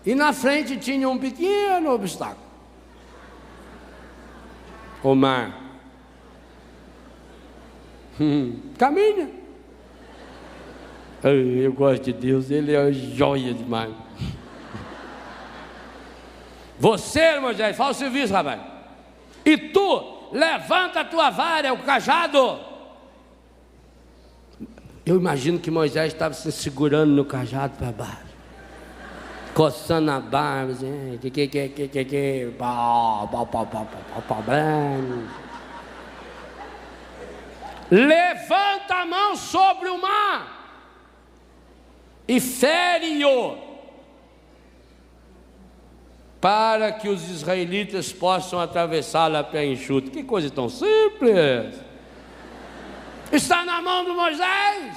E na frente tinha um pequeno obstáculo. O mar. Caminha. Eu gosto de Deus, Ele é joia demais. Você, Moisés, faz o serviço, rapaz. E tu, levanta a tua vara, o cajado. Eu imagino que Moisés estava se segurando no cajado para baixo, coçando a barba, assim, levanta a mão sobre o mar e fere-o, para que os israelitas possam atravessá-la a pé enxuto. Que coisa tão simples! Está na mão de Moisés.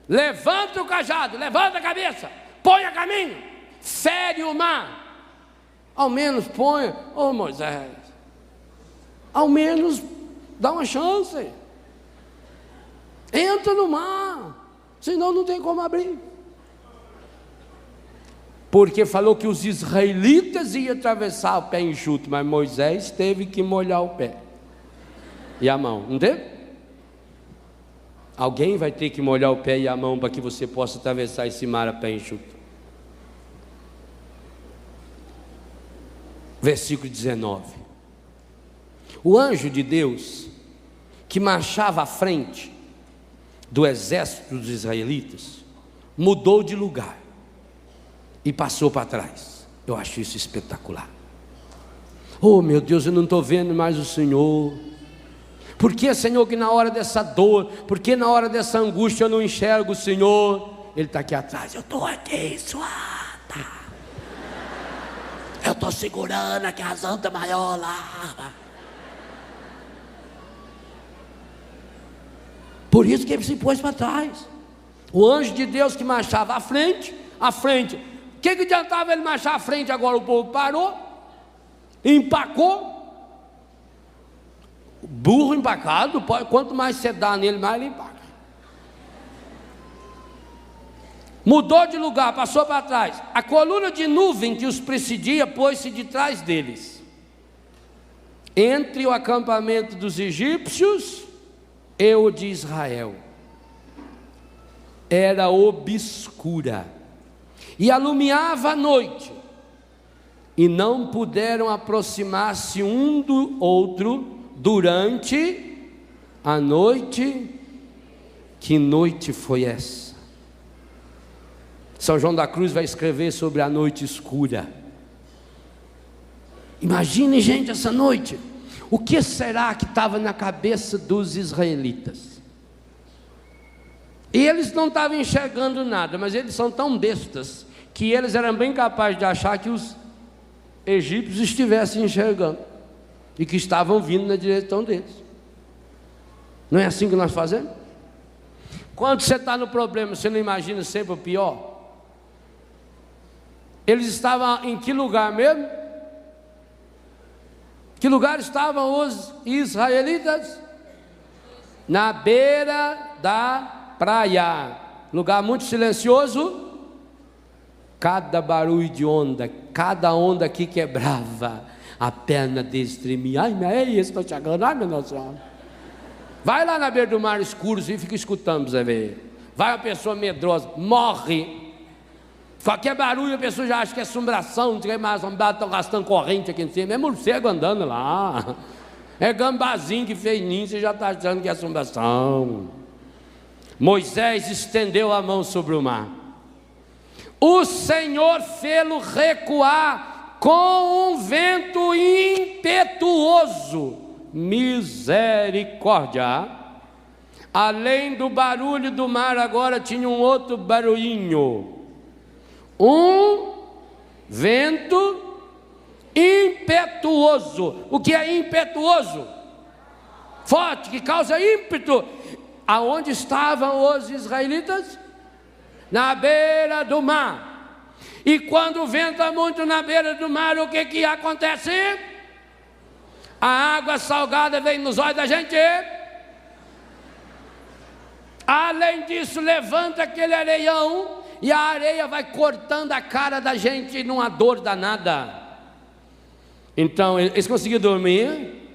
Levanta o cajado, levanta a cabeça, põe a caminho, fere o mar. Ao menos põe, Moisés, ao menos dá uma chance. Entra no mar, senão não tem como abrir. Porque falou que os israelitas iam atravessar o pé enxuto, mas Moisés teve que molhar o pé e a mão, não teve? Alguém vai ter que molhar o pé e a mão para que você possa atravessar esse mar a pé enxuto. Versículo 19. O anjo de Deus, que marchava à frente do exército dos israelitas, mudou de lugar e passou para trás. Eu acho isso espetacular. Oh meu Deus, eu não estou vendo mais o Senhor. Por que, Senhor, que na hora dessa dor, por que na hora dessa angústia eu não enxergo o Senhor? Ele está aqui atrás. Eu estou aqui, suada. Eu estou segurando aqui a Santa Maior lá. Por isso que ele se pôs para trás. O anjo de Deus que marchava à frente. O que adiantava ele marchar à frente? Agora o povo parou, empacou. Burro empacado, quanto mais você dá nele, mais ele empaca. Mudou de lugar, passou para trás. A coluna de nuvem que os precedia pôs-se de trás deles, entre o acampamento dos egípcios e o de Israel. Era obscura e alumiava a noite, e não puderam aproximar-se um do outro durante a noite. Que noite foi essa? São João da Cruz vai escrever sobre a noite escura. Imagine, gente, essa noite. O que será que estava na cabeça dos israelitas? Eles não estavam enxergando nada, mas eles são tão bestas que eles eram bem capazes de achar que os egípcios estivessem enxergando e que estavam vindo na direção deles. Não é assim que nós fazemos? Quando você está no problema, você não imagina sempre o pior? Eles estavam em que lugar mesmo? Que lugar estavam os israelitas? Na beira da praia, lugar muito silencioso. Cada barulho de onda, cada onda que quebrava, a perna deles tremia. Ai, meu, é isso, estou chegando. Ai, meu Deus do céu. Vai lá na beira do mar escuro e fica escutando para você ver. Vai uma pessoa medrosa, morre. Qualquer barulho a pessoa já acha que é assombração, não sei mais, estão gastando corrente aqui em cima. É morcego andando lá. É gambazinho que fez ninho, você já está achando que é assombração. Moisés estendeu a mão sobre o mar. O Senhor fê-lo recuar com um vento impetuoso. Misericórdia. Além do barulho do mar, agora tinha um outro barulhinho. Um vento impetuoso. O que é impetuoso? Forte, que causa ímpeto. Aonde estavam os israelitas? Na beira do mar. E quando venta muito na beira do mar, o que acontece? A água salgada vem nos olhos da gente. Além disso, levanta aquele areião e a areia vai cortando a cara da gente numa dor danada. Então eles conseguiram dormir,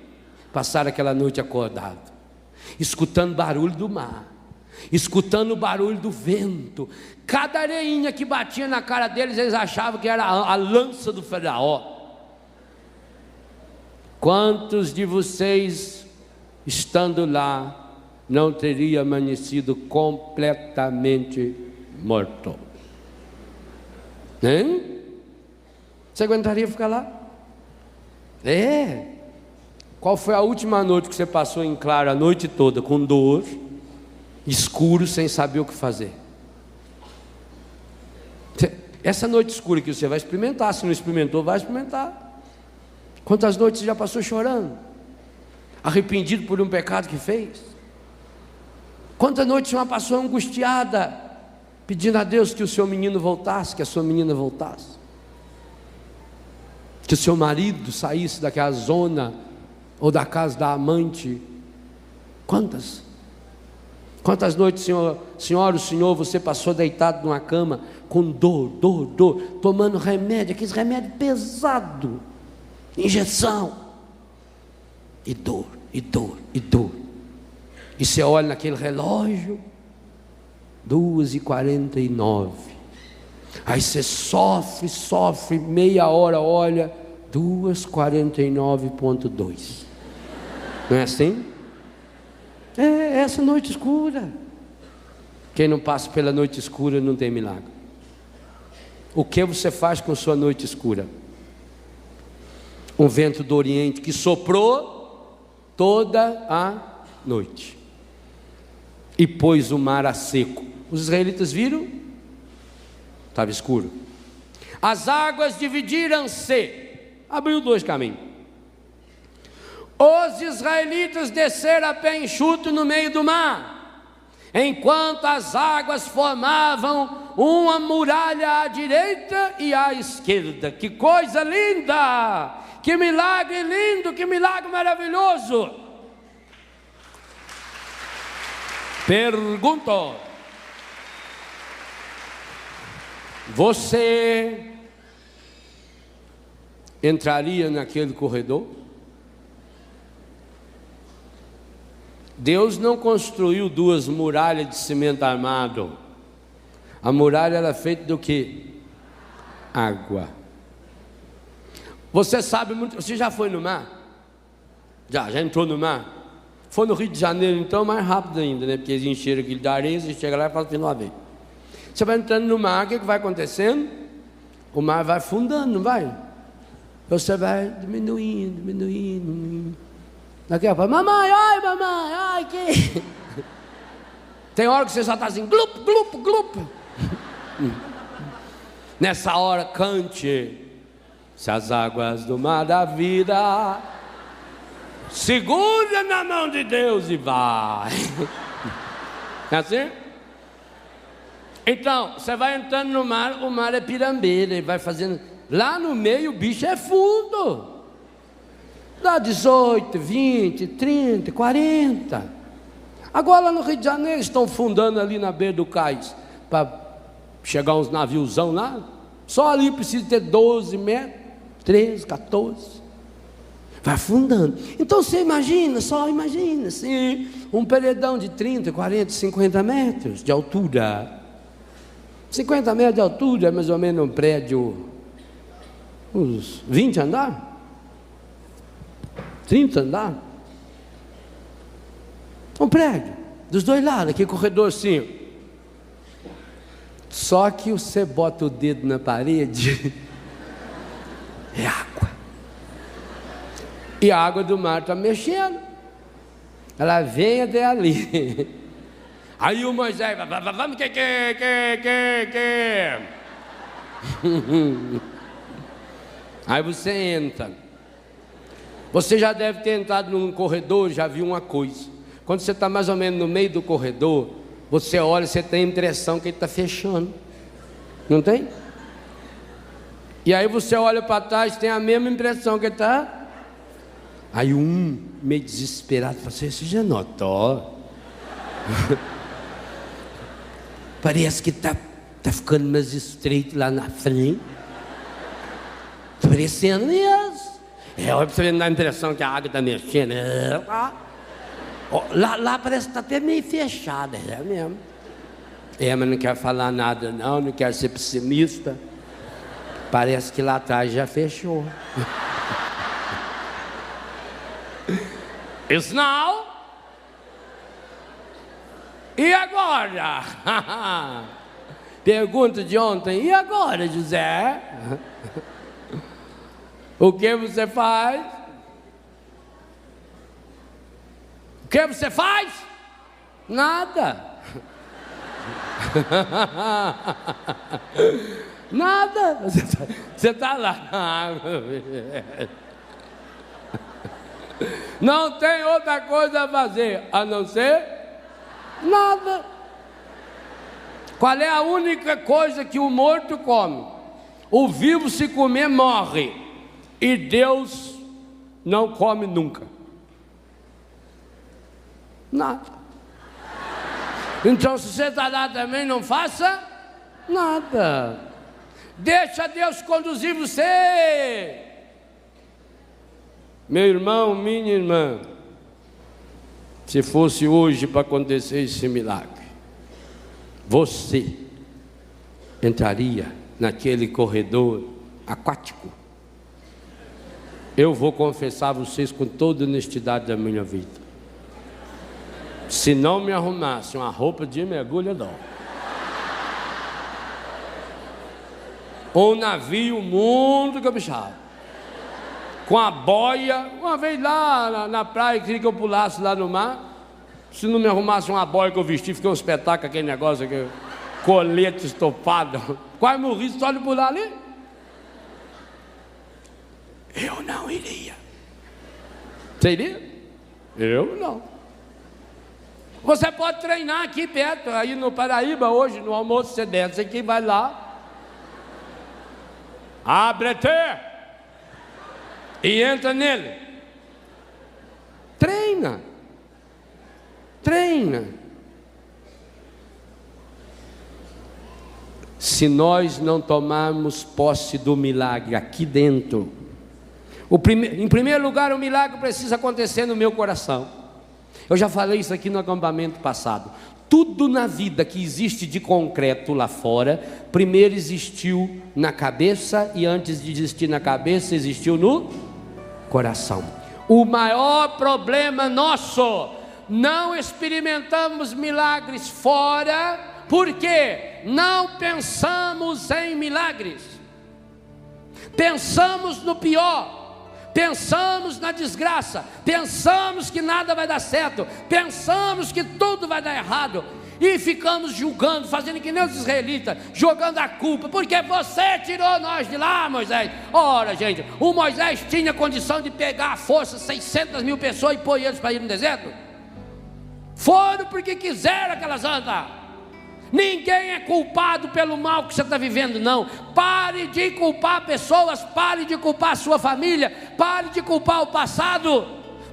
passaram aquela noite acordado, escutando barulho do mar, escutando o barulho do vento. Cada areinha que batia na cara deles, eles achavam que era a lança do faraó. Quantos de vocês, estando lá, não teria amanhecido completamente morto? Hein? Você aguentaria ficar lá? Qual foi a última noite que você passou em claro a noite toda, com dor, escuro, sem saber o que fazer? Essa noite escura que você vai experimentar, se não experimentou, vai experimentar. Quantas noites você já passou chorando, arrependido por um pecado que fez? Quantas noites você passou angustiada, pedindo a Deus que o seu menino voltasse, que a sua menina voltasse, que o seu marido saísse daquela zona, ou da casa da amante? Quantas noites, senhora, o senhor, você passou deitado numa cama, com dor, tomando remédio, aqueles remédios pesados, injeção, e dor. E você olha naquele relógio, 2h49, aí você sofre, meia hora, olha, 2h49.2, não é assim? É essa noite escura. Quem não passa pela noite escura não tem milagre. O que você faz com sua noite escura? Um vento do Oriente que soprou toda a noite e pôs o mar a seco. Os israelitas viram? Estava escuro. As águas dividiram-se, abriu dois caminhos. Os israelitas desceram a pé enxuto no meio do mar, enquanto as águas formavam uma muralha à direita e à esquerda. Que coisa linda! Que milagre lindo, que milagre maravilhoso! Pergunto: você entraria naquele corredor? Deus não construiu duas muralhas de cimento armado. A muralha era feita do que? Água. Você sabe muito. Você já foi no mar? Já entrou no mar? Foi no Rio de Janeiro, então, mais rápido ainda, né? Porque eles encheram aquilo de areia, você chega lá e faz de uma vez. Você vai entrando no mar, o que vai acontecendo? O mar vai afundando, não vai? Você vai diminuindo. Daqui a pouco, mamãe, ai, que... Tem hora que você só está assim, glup. Nessa hora, cante: se as águas do mar da vida, segura na mão de Deus e vai. É assim? Então, você vai entrando no mar, o mar é pirambeira, e vai fazendo, lá no meio o bicho é fundo. Dá 18, 20, 30, 40. Agora no Rio de Janeiro estão fundando ali na beira do cais, para chegar uns naviozão lá, só ali precisa ter 12 metros, 13, 14, vai afundando. Então você imagina, só imagina assim, um paredão de 30, 40, 50 metros de altura. 50 metros de altura é mais ou menos um prédio, uns 20 andares, 30 andares. Um prédio, dos dois lados, aquele corredor assim. Só que você bota o dedo na parede, é água. E a água do mar está mexendo. Ela vem até ali. Aí o Moisés, vamos que. Aí você entra. Você já deve ter entrado num corredor, já viu uma coisa. Quando você está mais ou menos no meio do corredor, você olha, você tem a impressão que ele está fechando. Não tem? E aí você olha para trás, tem a mesma impressão que ele está. Aí meio desesperado, fala assim, você já notou? Parece que está ficando mais estreito lá na frente. Está parecendo mesmo. Olha para você ver, não dá a impressão que a água está mexendo. Lá parece que está até meio fechada, é mesmo. Mas não quer falar nada não quer ser pessimista. Parece que lá atrás já fechou. It's now. E agora? Pergunta de ontem, e agora, José? O que você faz? O que você faz? Nada. Nada. Você está lá. Não tem outra coisa a fazer a não ser nada. Qual é a única coisa que o morto come? O vivo, se comer, morre. E Deus não come nunca. Nada. Então, se você está lá também, não faça nada. Deixa Deus conduzir você. Meu irmão, minha irmã, se fosse hoje para acontecer esse milagre, você entraria naquele corredor aquático? Eu vou confessar a vocês com toda a honestidade da minha vida. Se não me arrumasse uma roupa de mergulho, não. Um navio muito caprichado, com a boia. Uma vez lá na praia, queria que eu pulasse lá no mar. Se não me arrumasse uma boia que eu vesti, fiquei um espetáculo, aquele negócio aqui, colete estopado. Quase morri só de pular ali. Eu não iria. Você iria? Eu não. Você pode treinar aqui perto, aí no Paraíba hoje, no almoço, você desce aqui, vai lá. Abre-te e entra nele. Treina. Treina. Se nós não tomarmos posse do milagre aqui dentro, em primeiro lugar, o milagre precisa acontecer no meu coração. Eu já falei isso aqui no acampamento passado. Tudo na vida que existe de concreto lá fora, primeiro existiu na cabeça, e antes de existir na cabeça, existiu no coração. O maior problema nosso, não experimentamos milagres fora, porque não pensamos em milagres. Pensamos no pior. Pensamos na desgraça, pensamos que nada vai dar certo, pensamos que tudo vai dar errado, e ficamos julgando, fazendo que nem os israelitas, jogando a culpa, porque você tirou nós de lá, Moisés. Ora, gente, o Moisés tinha condição de pegar à força 600 mil pessoas e pôr eles para ir no deserto? Foram porque quiseram aquelas andas. Ninguém é culpado pelo mal que você está vivendo, não. Pare de culpar pessoas, pare de culpar a sua família, pare de culpar o passado.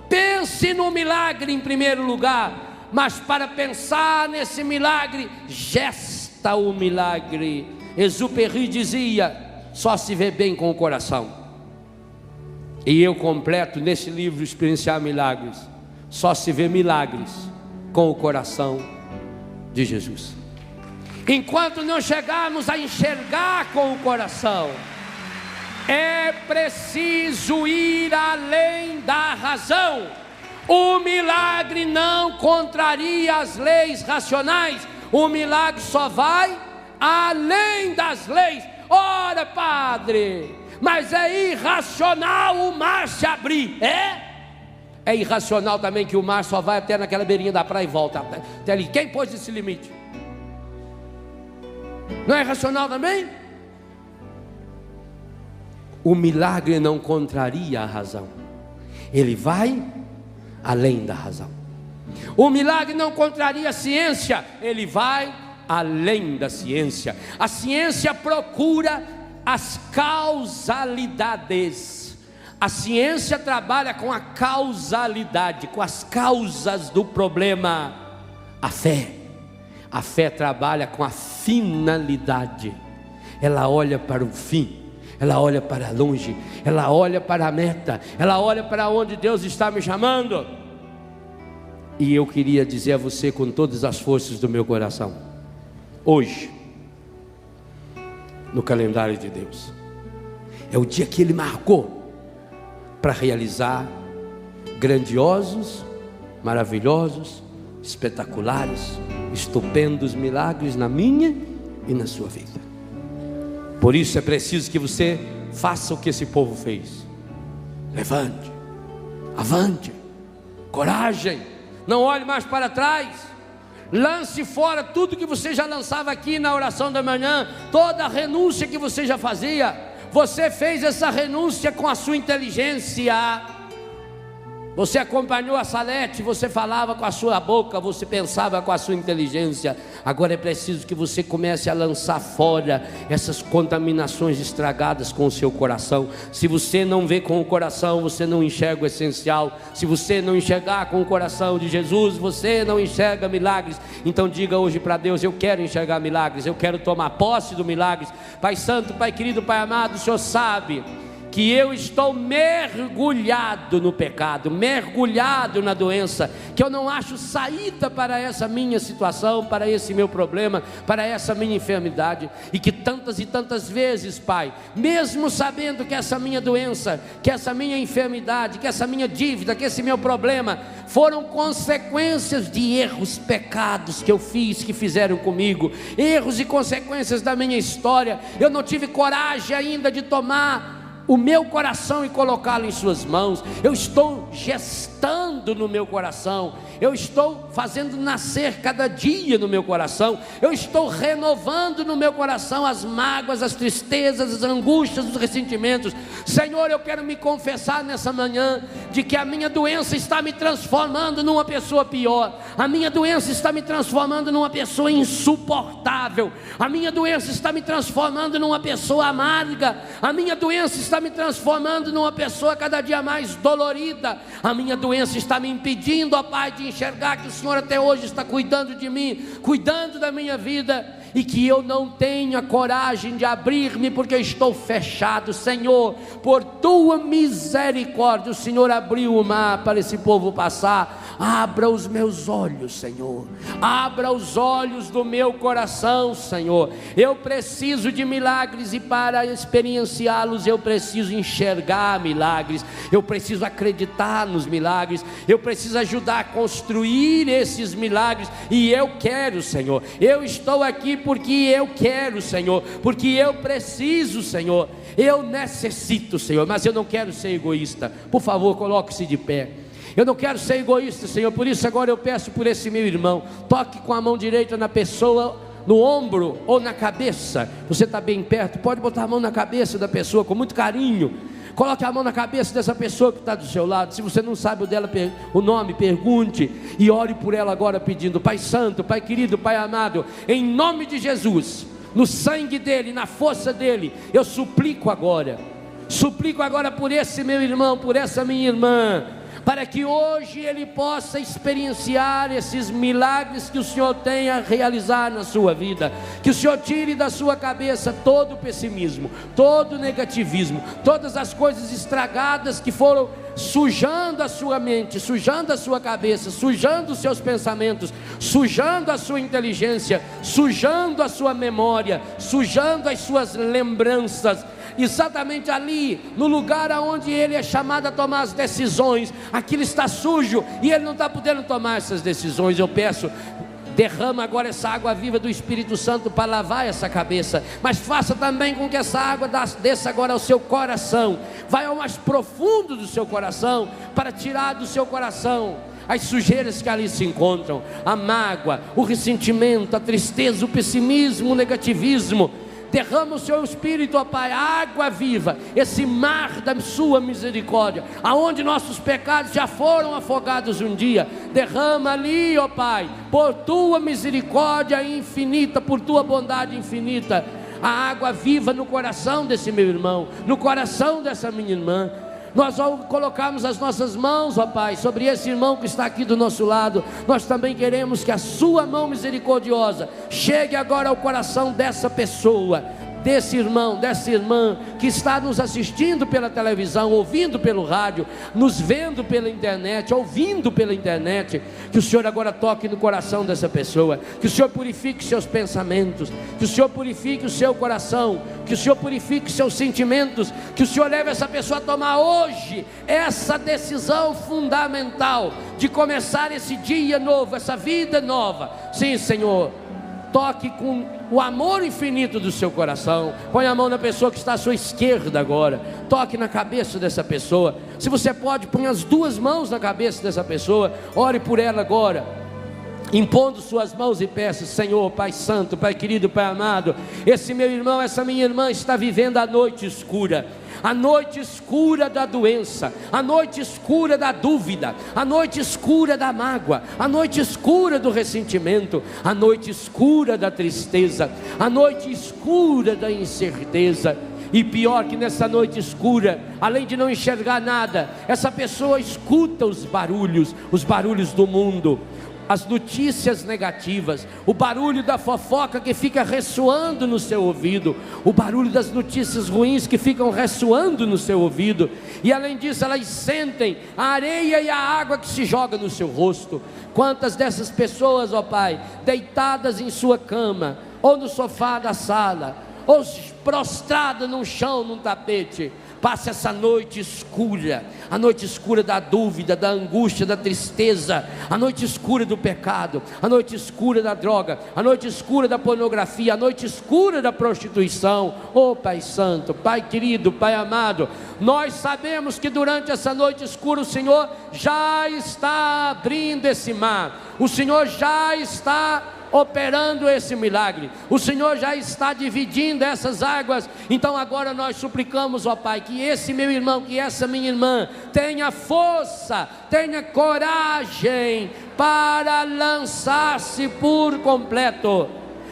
Pense no milagre em primeiro lugar. mas para pensar nesse milagre, gesta o milagre. Exupéry dizia: só se vê bem com o coração. E eu completo nesse livro Experienciar Milagres: só se vê milagres com o coração de Jesus. Enquanto não chegarmos a enxergar com o coração, é preciso ir além da razão. O milagre não contraria as leis racionais, o milagre só vai além das leis. Ora, padre, mas é irracional o mar se abrir. É irracional também que o mar só vai até naquela beirinha da praia e volta até ali. Quem pôs esse limite? Não é irracional também? O milagre não contraria a razão, ele vai além da razão. O milagre não contraria a ciência, ele vai além da ciência. A ciência procura as causalidades. A ciência trabalha com a causalidade, com as causas do problema. A fé trabalha com a finalidade. Ela olha para o fim, ela olha para longe, ela olha para a meta, ela olha para onde Deus está me chamando. E eu queria dizer a você com todas as forças do meu coração: hoje, no calendário de Deus, é o dia que Ele marcou para realizar grandiosos, maravilhosos, espetaculares, estupendos milagres na minha e na sua vida. Por isso é preciso que você faça o que esse povo fez. Levante, avante, coragem, não olhe mais para trás. Lance fora tudo que você já lançava aqui na oração da manhã, toda a renúncia que você já fazia. Você fez essa renúncia com a sua inteligência. Você acompanhou a Salete, você falava com a sua boca, você pensava com a sua inteligência. Agora é preciso que você comece a lançar fora essas contaminações estragadas com o seu coração. Se você não vê com o coração, você não enxerga o essencial. Se você não enxergar com o coração de Jesus, você não enxerga milagres. Então diga hoje para Deus: eu quero enxergar milagres, eu quero tomar posse do milagres. Pai santo, Pai querido, Pai amado, o Senhor sabe que eu estou mergulhado no pecado, mergulhado na doença, que eu não acho saída para essa minha situação, para esse meu problema, para essa minha enfermidade, e que tantas e tantas vezes, Pai, mesmo sabendo que essa minha doença, que essa minha enfermidade, que essa minha dívida, que esse meu problema foram consequências de erros, pecados que eu fiz, que fizeram comigo, erros e consequências da minha história, eu não tive coragem ainda de tomar o meu coração e colocá-lo em suas mãos. Eu estou gestando no meu coração, eu estou fazendo nascer cada dia no meu coração, eu estou renovando no meu coração as mágoas, as tristezas, as angústias, os ressentimentos. Senhor, eu quero me confessar nessa manhã de que a minha doença está me transformando numa pessoa pior, a minha doença está me transformando numa pessoa insuportável, a minha doença está me transformando numa pessoa amarga, a minha doença está me transformando numa pessoa cada dia mais dolorida, a minha doença está me impedindo, ó Pai, de enxergar que o Senhor até hoje está cuidando de mim, cuidando da minha vida, e que eu não tenha coragem de abrir-me porque eu estou fechado. Senhor, por tua misericórdia, o Senhor abriu o mar para esse povo passar. Abra os meus olhos, Senhor, abra os olhos do meu coração, Senhor. Eu preciso de milagres, e para experienciá-los eu preciso enxergar milagres, eu preciso acreditar nos milagres, eu preciso ajudar a construir esses milagres. E eu quero, Senhor, eu estou aqui porque eu quero, Senhor, porque eu preciso, Senhor, eu necessito, Senhor, mas eu não quero ser egoísta. Por favor, coloque-se de pé. Eu não quero ser egoísta, Senhor, por isso agora eu peço por esse meu irmão, toque com a mão direita na pessoa, no ombro ou na cabeça. Você está bem perto, pode botar a mão na cabeça da pessoa com muito carinho. Coloque a mão na cabeça dessa pessoa que está do seu lado. Se você não sabe o nome, pergunte e ore por ela agora pedindo: Pai santo, Pai querido, Pai amado, em nome de Jesus, no sangue dele, na força dele, eu suplico agora por esse meu irmão, por essa minha irmã. para que hoje ele possa experienciar esses milagres que o Senhor tem a realizar na sua vida. Que o Senhor tire da sua cabeça todo o pessimismo, todo o negativismo, todas as coisas estragadas que foram sujando a sua mente, sujando a sua cabeça, sujando os seus pensamentos, sujando a sua inteligência, sujando a sua memória, sujando as suas lembranças. Exatamente ali, no lugar onde ele é chamado a tomar as decisões, aquilo está sujo e ele não está podendo tomar essas decisões. Eu peço, derrama agora essa água viva do Espírito Santo para lavar essa cabeça, mas faça também com que essa água desça agora ao seu coração, vai ao mais profundo do seu coração, para tirar do seu coração as sujeiras que ali se encontram, a mágoa, o ressentimento, a tristeza, o pessimismo, o negativismo. Derrama o seu Espírito, ó Pai, água viva, esse mar da sua misericórdia, aonde nossos pecados já foram afogados um dia. Derrama ali, ó Pai, por tua misericórdia infinita, por tua bondade infinita, a água viva no coração desse meu irmão, no coração dessa minha irmã. Nós ao colocarmos as nossas mãos, ó Pai, sobre esse irmão que está aqui do nosso lado, nós também queremos que a sua mão misericordiosa chegue agora ao coração dessa pessoa, desse irmão, dessa irmã que está nos assistindo pela televisão, ouvindo pelo rádio, nos vendo pela internet, ouvindo pela internet. Que o Senhor agora toque no coração dessa pessoa, que o Senhor purifique seus pensamentos, que o Senhor purifique o seu coração, que o Senhor purifique seus sentimentos, que o Senhor leve essa pessoa a tomar hoje essa decisão fundamental de começar esse dia novo, essa vida nova. Sim, Senhor, toque com o amor infinito do seu coração. Põe a mão na pessoa que está à sua esquerda agora, toque na cabeça dessa pessoa. Se você pode, põe as duas mãos na cabeça dessa pessoa, ore por ela agora, impondo suas mãos e peça: Senhor, Pai Santo, Pai querido, Pai amado, esse meu irmão, essa minha irmã está vivendo a noite escura, a noite escura da doença, a noite escura da dúvida, a noite escura da mágoa, a noite escura do ressentimento, a noite escura da tristeza, a noite escura da incerteza. E pior que nessa noite escura, além de não enxergar nada, essa pessoa escuta os barulhos do mundo, as notícias negativas, o barulho da fofoca que fica ressoando no seu ouvido, o barulho das notícias ruins que ficam ressoando no seu ouvido, e além disso elas sentem a areia e a água que se joga no seu rosto. Quantas dessas pessoas, ó Pai, deitadas em sua cama, ou no sofá da sala, ou prostrada no chão, num tapete, passa essa noite escura, a noite escura da dúvida, da angústia, da tristeza, a noite escura do pecado, a noite escura da droga, a noite escura da pornografia, a noite escura da prostituição. Oh Pai Santo, Pai querido, Pai amado, nós sabemos que durante essa noite escura o Senhor já está abrindo esse mar, o Senhor já está operando esse milagre, o Senhor já está dividindo essas águas. Então agora nós suplicamos, ó Pai, que esse meu irmão, que essa minha irmã tenha força, tenha coragem para lançar-se por completo,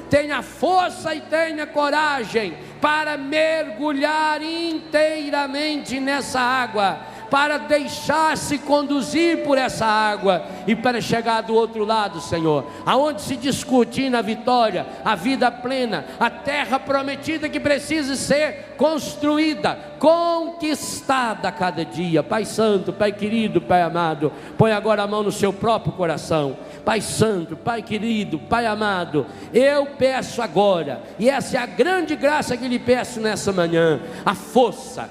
tenha força e tenha coragem para mergulhar inteiramente nessa água, para deixar-se conduzir por essa água e para chegar do outro lado, Senhor, aonde se discute na vitória, a vida plena, a terra prometida que precisa ser construída, conquistada a cada dia. Pai Santo, Pai querido, Pai amado, põe agora a mão no seu próprio coração. Pai Santo, Pai querido, Pai amado, eu peço agora, e essa é a grande graça que lhe peço nessa manhã, a força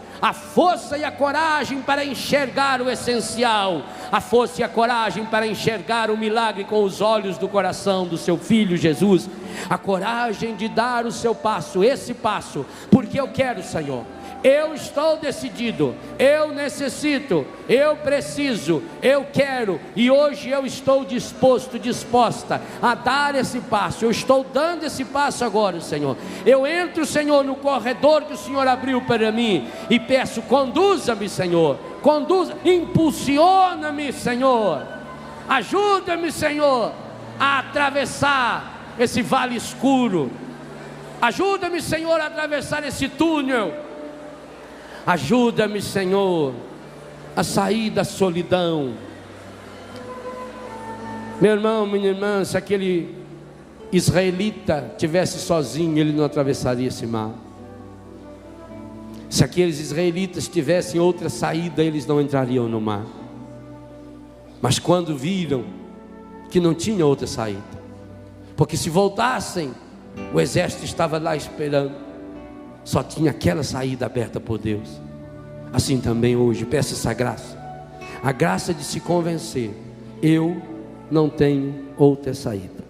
e a coragem para enxergar o essencial, a força e a coragem para enxergar o milagre com os olhos do coração do seu Filho Jesus, a coragem de dar o seu passo, esse passo, porque eu quero, Senhor, eu estou decidido, eu necessito, eu preciso, eu quero, e hoje eu estou disposta a dar esse passo. Eu estou dando esse passo agora, Senhor. Eu entro, Senhor, no corredor que o Senhor abriu para mim e peço: conduza-me, Senhor, impulsiona-me, Senhor, ajuda-me, Senhor, a atravessar esse vale escuro, ajuda-me, Senhor, a atravessar esse túnel. Ajuda-me, Senhor, a sair da solidão. Meu irmão, minha irmã, se aquele israelita tivesse sozinho, ele não atravessaria esse mar. Se aqueles israelitas tivessem outra saída, eles não entrariam no mar. Mas quando viram que não tinha outra saída, porque se voltassem, o exército estava lá esperando, só tinha aquela saída aberta por Deus. Assim também hoje, peça essa graça, a graça de se convencer: eu não tenho outra saída.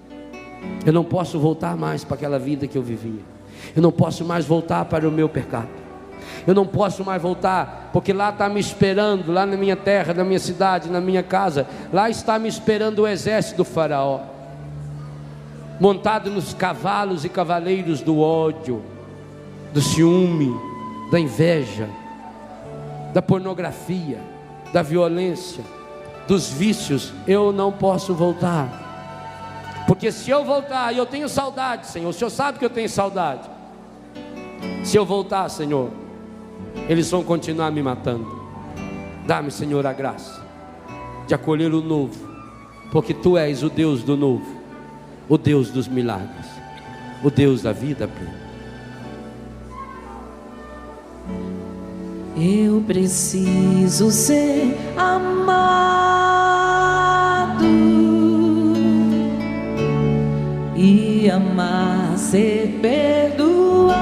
Eu não posso voltar mais para aquela vida que eu vivia. Eu não posso mais voltar para o meu pecado. Eu não posso mais voltar, porque lá está me esperando, lá na minha terra, na minha cidade, na minha casa, lá está me esperando o exército do faraó, montado nos cavalos e cavaleiros do ódio, do ciúme, da inveja, da pornografia, da violência, dos vícios. Eu não posso voltar, porque se eu voltar, e eu tenho saudade, Senhor, o Senhor sabe que eu tenho saudade. Se eu voltar, Senhor, eles vão continuar me matando. Dá-me, Senhor, a graça de acolher o novo, porque Tu és o Deus do novo, o Deus dos milagres, o Deus da vida plena. Eu preciso ser amado, e amar, ser perdoado.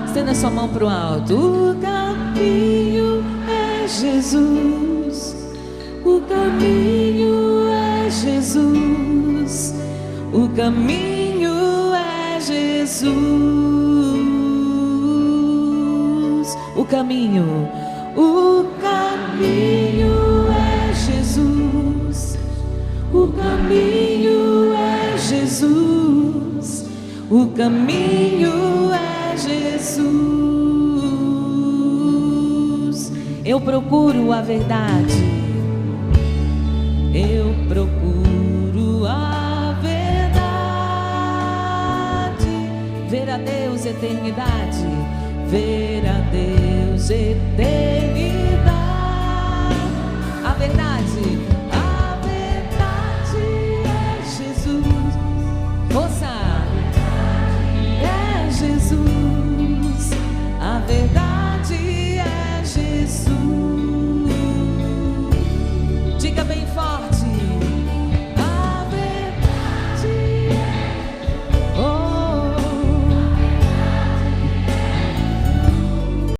Estenda sua mão para o alto. O caminho é Jesus, o caminho é Jesus, o caminho é Jesus. O caminho é Jesus, o caminho é Jesus, o caminho é Jesus. Eu procuro a verdade, eu procuro a verdade, ver a Deus eternidade, ver a Deus eternidade.